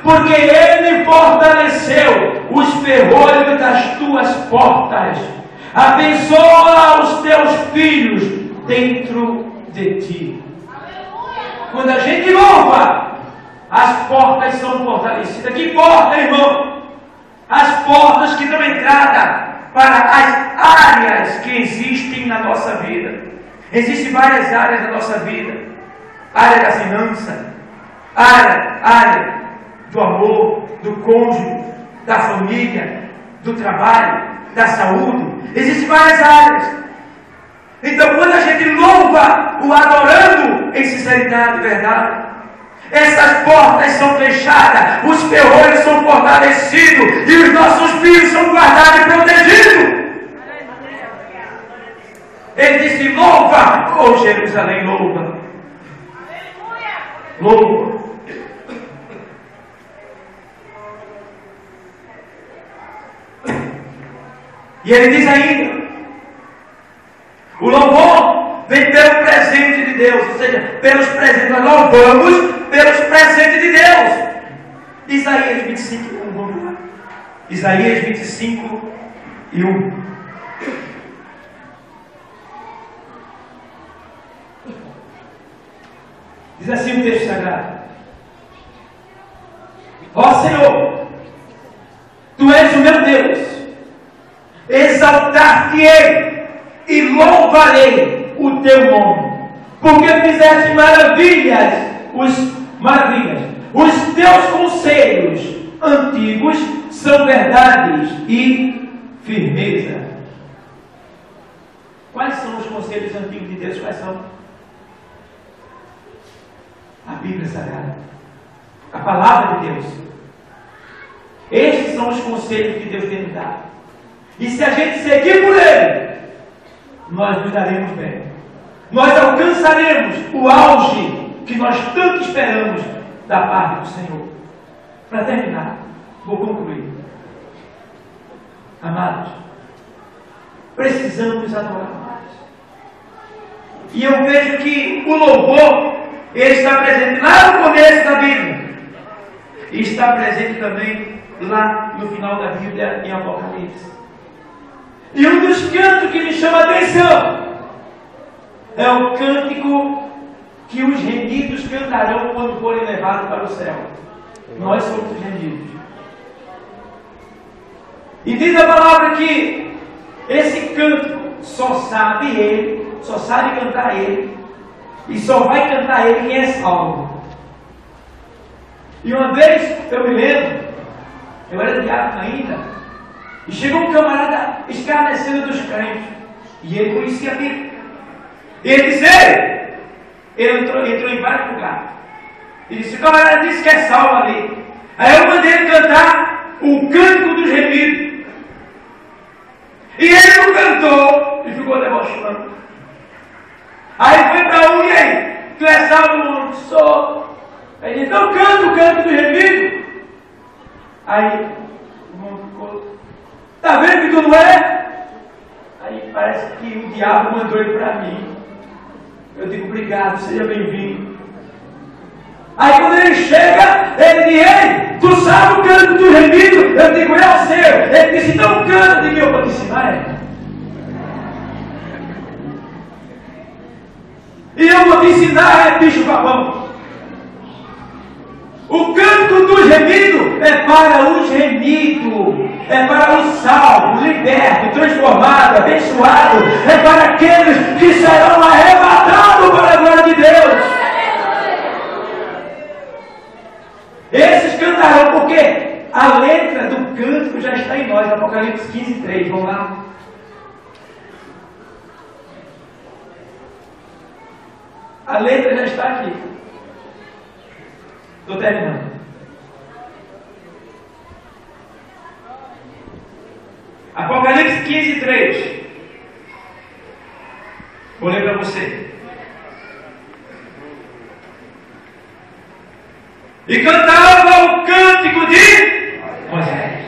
Porque Ele fortaleceu os ferrolhos das tuas portas. Abençoa os teus filhos dentro de ti. Quando a gente louva, as portas são fortalecidas. Que porta, irmão? As portas que dão entrada para as áreas que existem na nossa vida. Existem várias áreas da nossa vida. Área da finança, área do amor, do cônjuge, da família, do trabalho, da saúde. Existem várias áreas. Então, quando a gente louva o adorando em sinceridade e verdade, essas portas são fechadas, os ferrolhos são fortalecidos e os nossos filhos são guardados e protegidos. Ele disse: louva, oh Jerusalém, louva. Louva. E ele diz ainda: o louvor vem pelo presente de Deus, ou seja, pelos presentes. Nós louvamos pelos presentes de Deus. Isaías 25, 1, vamos lá. Isaías 25 e 1. Diz assim o texto sagrado: ó Senhor, Tu és o meu Deus, exaltar-te-ei e louvarei o Teu nome, porque fizeste maravilhas. Os Teus conselhos antigos são verdades e firmeza. Quais são os conselhos antigos de Deus? Quais são? A Bíblia Sagrada, a palavra de Deus. Estes são os conselhos que Deus tem nos dado. E se a gente seguir por Ele, nós nos daremos bem. Nós alcançaremos o auge que nós tanto esperamos da parte do Senhor. Para terminar, vou concluir. Amados, precisamos adorar mais. E eu vejo que o louvor, ele está presente lá no começo da Bíblia. E está presente também lá no final da Bíblia, em Apocalipse. E um dos cantos que me chama a atenção é o cântico que os remidos cantarão quando forem levados para o céu. Nós somos os remidos. E diz a palavra que esse cântico só sabe cantar ele, e só vai cantar ele quem é salvo. E uma vez eu me lembro, eu era diácono ainda, e chegou um camarada escarnecendo dos crentes, e ele conhecia a Bíblia. E ele disse: ele entrou em vários lugares. E disse: o camarada disse que é salvo ali. Aí eu mandei ele cantar o cântico dos remidos. E ele não cantou e ficou debochando. Aí foi para um: e aí? Tu é salvo? Sou. Aí ele disse: então canta o canto dos remidos. Aí o irmão ficou: tá vendo que tu não é? Aí parece que o diabo mandou ele para mim. Eu digo: obrigado, seja bem-vindo. Aí quando ele chega, ele diz: ei, tu sabe o canto do remido? Eu digo: eu sei. Ele disse: então canta. Eu digo: eu vou te ensinar. E eu vou te ensinar, bicho papão. O canto dos remidos é para os remidos, é para os salvos, libertos, transformados, abençoados, é para aqueles que serão arrebatados para a glória de Deus. Esses cantarão, porque a letra do cântico já está em nós. Apocalipse 15:3, vamos lá. A letra já está aqui. Estou terminando. Apocalipse 15:3. Vou ler para você. E cantava o cântico de Moisés,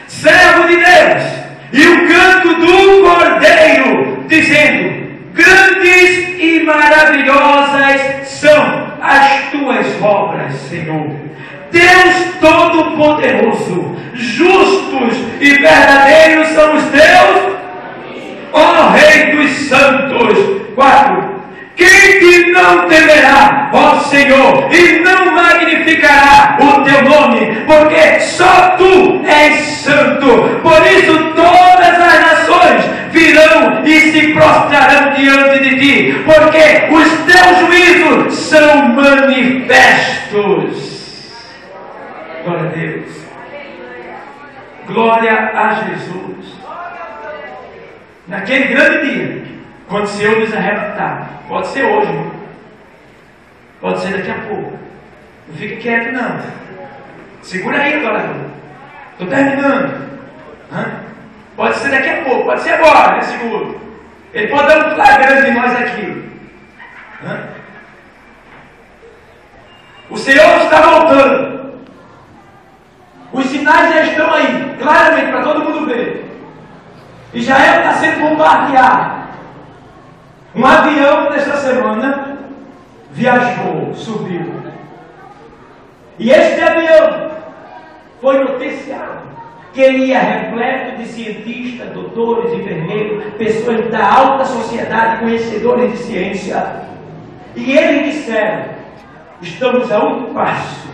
servo de Deus, e o canto do Cordeiro, dizendo: grandes e maravilhosas são as tuas obras, Senhor. Deus Todo-Poderoso, justos e verdadeiros são os teus, ó Rei dos Santos. 4. Quem te não temerá, ó Senhor, e não magnificará o teu nome, porque só tu és santo. Por isso todas as nações virão e se prostrarão diante de ti, porque os teus juízos são manifestos. Glória a Deus. Glória a Jesus. Naquele grande dia, quando o Senhor nos arrebatar, pode ser hoje, pode ser daqui a pouco. Não fique quieto, não. Segura aí, adorador. Estou terminando. Pode ser daqui a pouco, pode ser agora, né? Seguro. Ele pode dar um flagrante de nós aqui. O Senhor está voltando. Os sinais já estão aí, claramente, para todo mundo ver. Israel está sendo bombardeado. Um avião desta semana viajou, subiu. E este avião foi noticiado que ele ia repleto de cientistas, doutores, enfermeiros, pessoas da alta sociedade, conhecedores de ciência. E eles disseram: estamos a um passo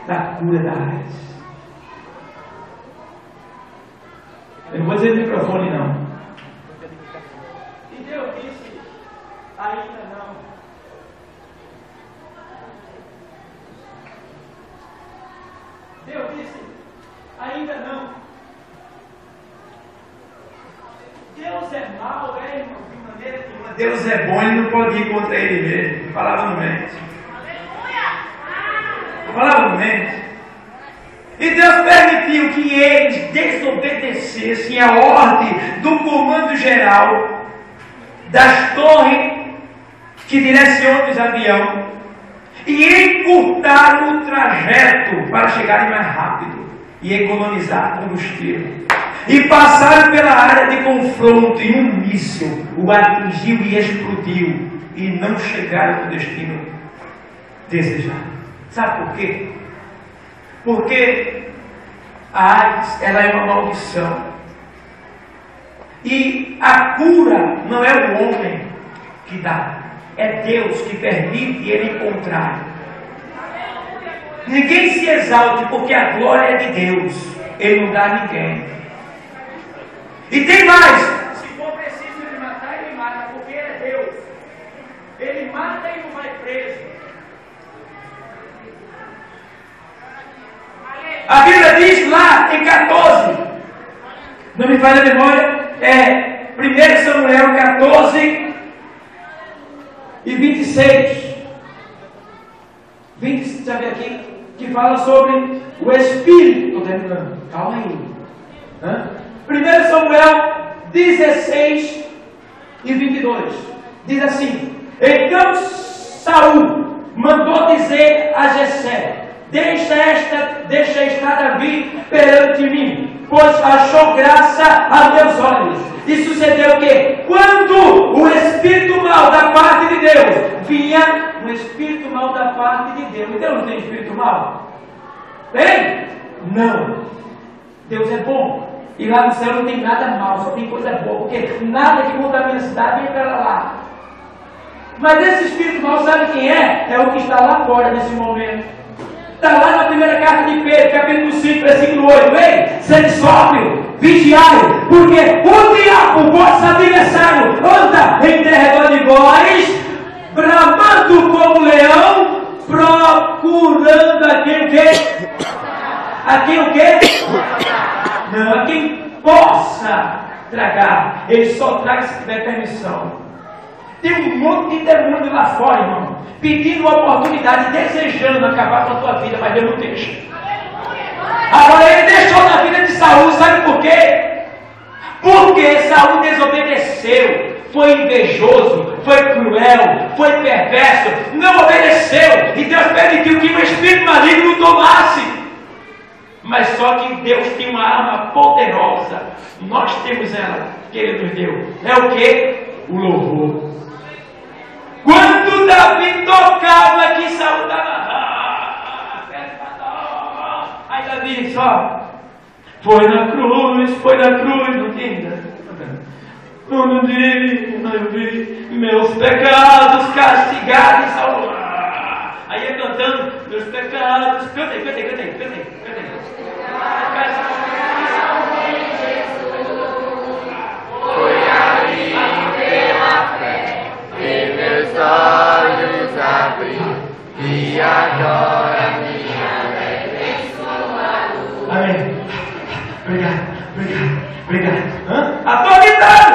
da cura da AIDS. Eu não vou dizer no microfone, não. E Deus disse: ainda não. Deus disse: ainda não. Deus é mau, irmão, de maneira que Deus é bom, ele não pode ir contra ele mesmo. A palavra não mente. A palavra não mente. E Deus permitiu que eles desobedecessem a ordem do comando geral das torres que direcionam os aviões e encurtaram o trajeto para chegarem mais rápido e economizar combustível. E passaram pela área de confronto e um míssil o atingiu e explodiu e não chegaram no destino desejado. Sabe por quê? Porque a AIDS, ela é uma maldição. E a cura não é o homem que dá, é Deus que permite ele encontrar. Ninguém se exalte, porque a glória é de Deus. Ele não dá a ninguém. E tem mais. Se for preciso ele matar, ele mata, porque ele é Deus. Ele mata e não vai preso. A Bíblia diz lá em 14, não me falha a memória, 1 Samuel 14 e 26. 20, sabe aqui? Que fala sobre o Espírito. Estou terminando, calma aí. 1 Samuel 16 e 22. Diz assim: então Saul mandou dizer a Jessé: deixa estar Davi perante mim, pois achou graça a meus olhos. E sucedeu o quê? Quando o espírito mal da parte de Deus vinha, o espírito mal da parte de Deus. E Deus não tem espírito mal? Tem? Não. Deus é bom. E lá no céu não tem nada mal, só tem coisa boa, porque nada que contamina a cidade vem para lá. Mas esse espírito mal, sabe quem é? É o que está lá fora nesse momento. Está lá na primeira carta de Pedro, capítulo 5, versículo 8. Ei, sede sóbrio, vigiai, porque o diabo, vosso adversário, anda em derredor de vós, bramando como leão, procurando a quem o quê? A quem o quê? Não, a quem possa tragar. Ele só traga se tiver permissão. Tem um monte de demônio lá fora, irmão, pedindo uma oportunidade, desejando acabar com a tua vida, mas Deus não deixa. Agora ele deixou na vida de Saul, sabe por quê? Porque Saul desobedeceu, foi invejoso, foi cruel, foi perverso, não obedeceu, e Deus permitiu que o espírito maligno o tomasse. Mas só que Deus tem uma arma poderosa, nós temos ela, que Ele nos deu. É o que? O louvor. Quando Davi tocava, que Saul estava, aí Davi só foi na cruz, não tinha. No dia eu vi meus pecados castigados, Saul. Aí ele cantando, meus pecados, cantei. Foi ali pela fé que meus olhos abri, e agora minha alegria em sua luz. Amém. Obrigado. Atormentado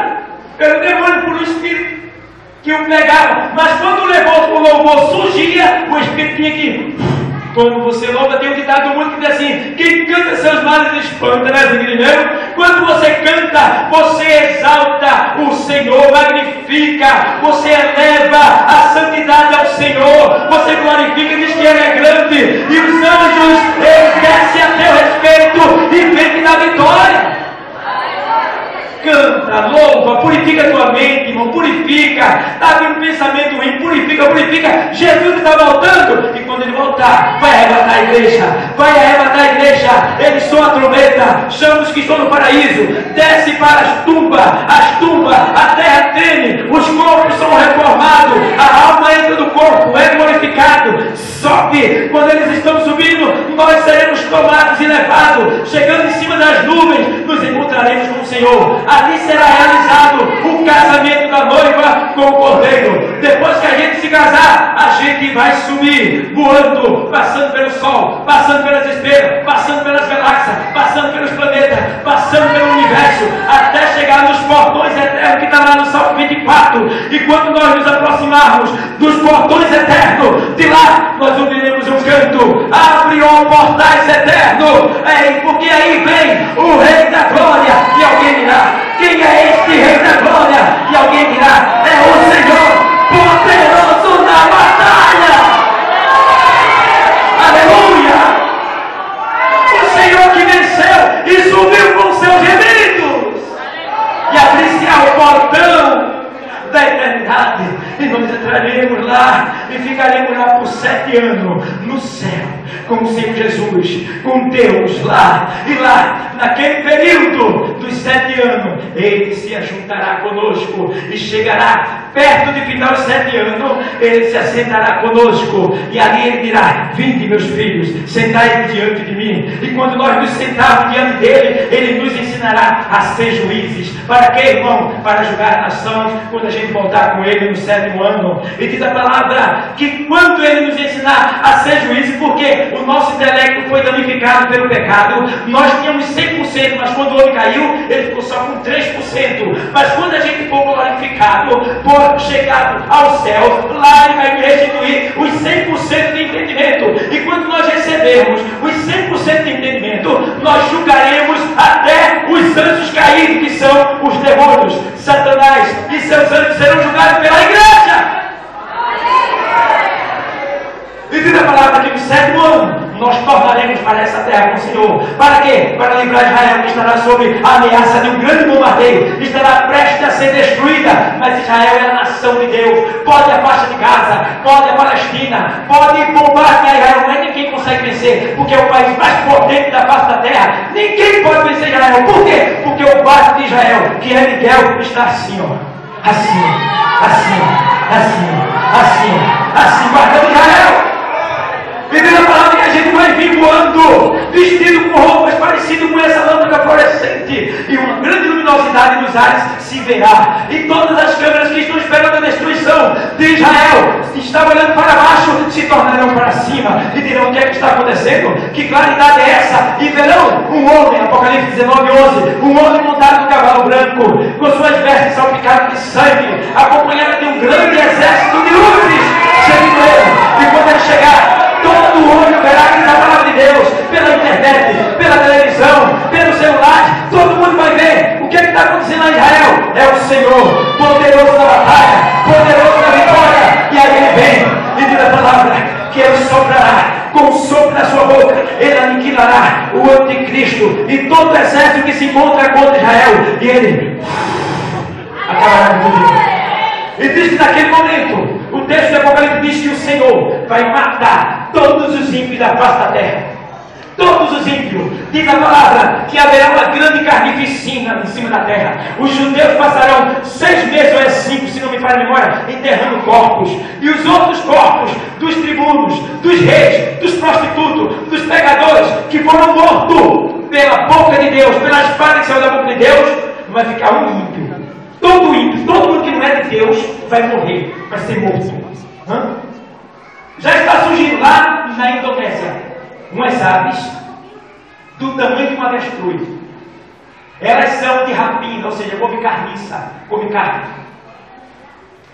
pelo demônio, por um espírito que o pegava. Mas quando o louvor surgia, o espírito tinha que... Quando você louva, tem um ditado do mundo que diz assim: quem canta seus males espanta, né, Guilherme? Quando você canta, você exalta o Senhor, magnifica, você eleva a santidade ao Senhor, você glorifica e diz que Ele é grande, e os anjos, eles descem a teu respeito e vêm te dar vitória. Canta, louva, purifica a tua mente, irmão, purifica. Está vindo um pensamento ruim, purifica. Jesus está voltando, e quando Ele voltar, vai arrebatar a igreja, Ele soa a trombeta, chama os que estão no paraíso, desce para as tumbas, a terra treme, os corpos são reformados, a alma entra no corpo, é glorificado, sobe. Quando eles estão subindo, nós seremos tomados e levados, chegando em cima das nuvens, nos encontraremos com o Senhor. Ali será realizado o casamento da noiva com o cordeiro. Depois que a gente se casar, a gente vai subir, voando, passando pelo sol, passando pelas estrelas, passando pelas galáxias, passando pelos planetas, passando pelo universo, até chegar nos portões eternos que está lá no Salmo 24. E quando nós nos aproximarmos dos portões eternos, de lá nós ouviremos um canto Santo, abriu portais eternos, porque aí vem o Rei da Glória, e alguém dirá, quem é este Rei da Glória? E alguém dirá, é o Senhor poderoso na batalha. Aleluia! O Senhor que venceu e subiu com seus gemidos e abriu-se o portão da eternidade, e nós entraremos lá e ficaremos lá por 7 anos no céu com o Senhor Jesus, com Deus lá. E lá, naquele período dos 7 anos, Ele se ajuntará conosco e chegará perto de final dos 7 anos, Ele se assentará conosco e ali Ele dirá, vinde meus filhos, sentai diante de mim. E quando nós nos sentarmos diante dEle, Ele nos ensinará a ser juízes. Para quê, irmão? Para julgar nações, quando a gente voltar com Ele no 7º ano. E diz a palavra que quando Ele nos ensinar a ser juízes, porque o nosso intelecto foi danificado pelo pecado, nós tínhamos 100%, mas quando o homem caiu, ele ficou só com 3%. Mas quando a gente for glorificado, for chegado ao céu, lá Ele vai restituir os 100% de entendimento. E quando nós recebermos os 100% de entendimento, nós julgaremos até os anjos caídos, que são os demônios. Satanás e seus anjos serão julgados pela igreja. E diz a palavra que no 7º ano nós tornaremos para essa terra com o Senhor. Para quê? Para livrar Israel, que estará sob a ameaça de um grande bombardeio, estará prestes a ser destruída. Mas Israel é a nação de Deus. Pode a faixa de Gaza, pode a Palestina, pode bombardear Israel, mas ninguém consegue vencer, porque é o país mais potente da face da terra. Ninguém pode vencer Israel. Por quê? Porque o básico de Israel, que é Miguel, está assim, ó. Assim, guardando Israel. E diz a palavra que a gente vai vir voando, vestido com roupas parecidas com essa lâmpada fluorescente, e uma grande luminosidade nos ares se verá. E todas as câmeras que estão esperando a destruição de Israel, estavam olhando para baixo, se tornarão para cima e dirão: o que é que está acontecendo? Que claridade é essa? E verão um homem, Apocalipse 19:11, um homem montado no cavalo branco, com suas vestes salpicadas de sangue, acompanhado de um grande exército de luzes seguindo ele. E quando ele chegar, todo olho verá que a palavra de Deus, pela internet, pela televisão, pelo celular, todo mundo vai ver o que está acontecendo lá em Israel. É o Senhor, poderoso na batalha, poderoso na vitória. E aí ele vem e diz a palavra que ele soprará com o sopro da sua boca, ele aniquilará o anticristo e todo o exército que se encontra contra Israel, e ele acabará com tudo. E diz que naquele momento, o texto do Apocalipse diz que o Senhor vai matar todos os ímpios da face da terra. Todos os ímpios. Diz a palavra que haverá uma grande carnificina em cima da terra. Os judeus passarão 6 meses ou é 5, se não me falha a memória, enterrando corpos. E os outros corpos dos tribunos, dos reis, dos prostitutos, dos pecadores que foram mortos pela boca de Deus, pela espada que saiu da boca de Deus, vai ficar um ímpio. Todo ímpio, todo mundo que não é de Deus vai morrer, vai ser morto. Já está surgindo lá na Indonésia umas aves do tamanho de uma avestruz. Elas são de rapina, ou seja, come carniça, come carne.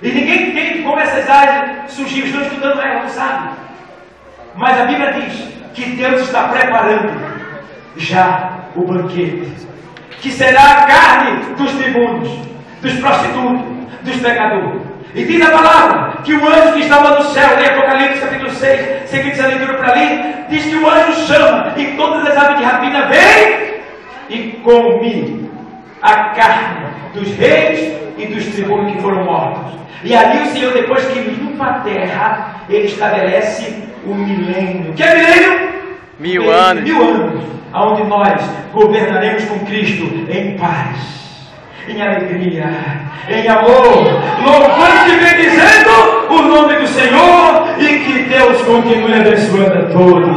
E ninguém entende como essas aves surgiram. Estou estudando elas, não sabe. Mas a Bíblia diz que Deus está preparando já o banquete, que será a carne dos tribunos, dos prostitutos, dos pecadores. E diz a palavra que o anjo que estava no céu, em Apocalipse capítulo 6, seguindo essa leitura para ali, diz que o anjo chama e todas as aves de rapina vêm e come a carne dos reis e dos tribunos que foram mortos. E ali o Senhor, depois que limpa a terra, Ele estabelece o milênio. Que é milênio? 1000 anos. 1000 anos, onde nós governaremos com Cristo em paz, em alegria, em amor, louvando e bendizendo o nome do Senhor, e que Deus continue abençoando a todos.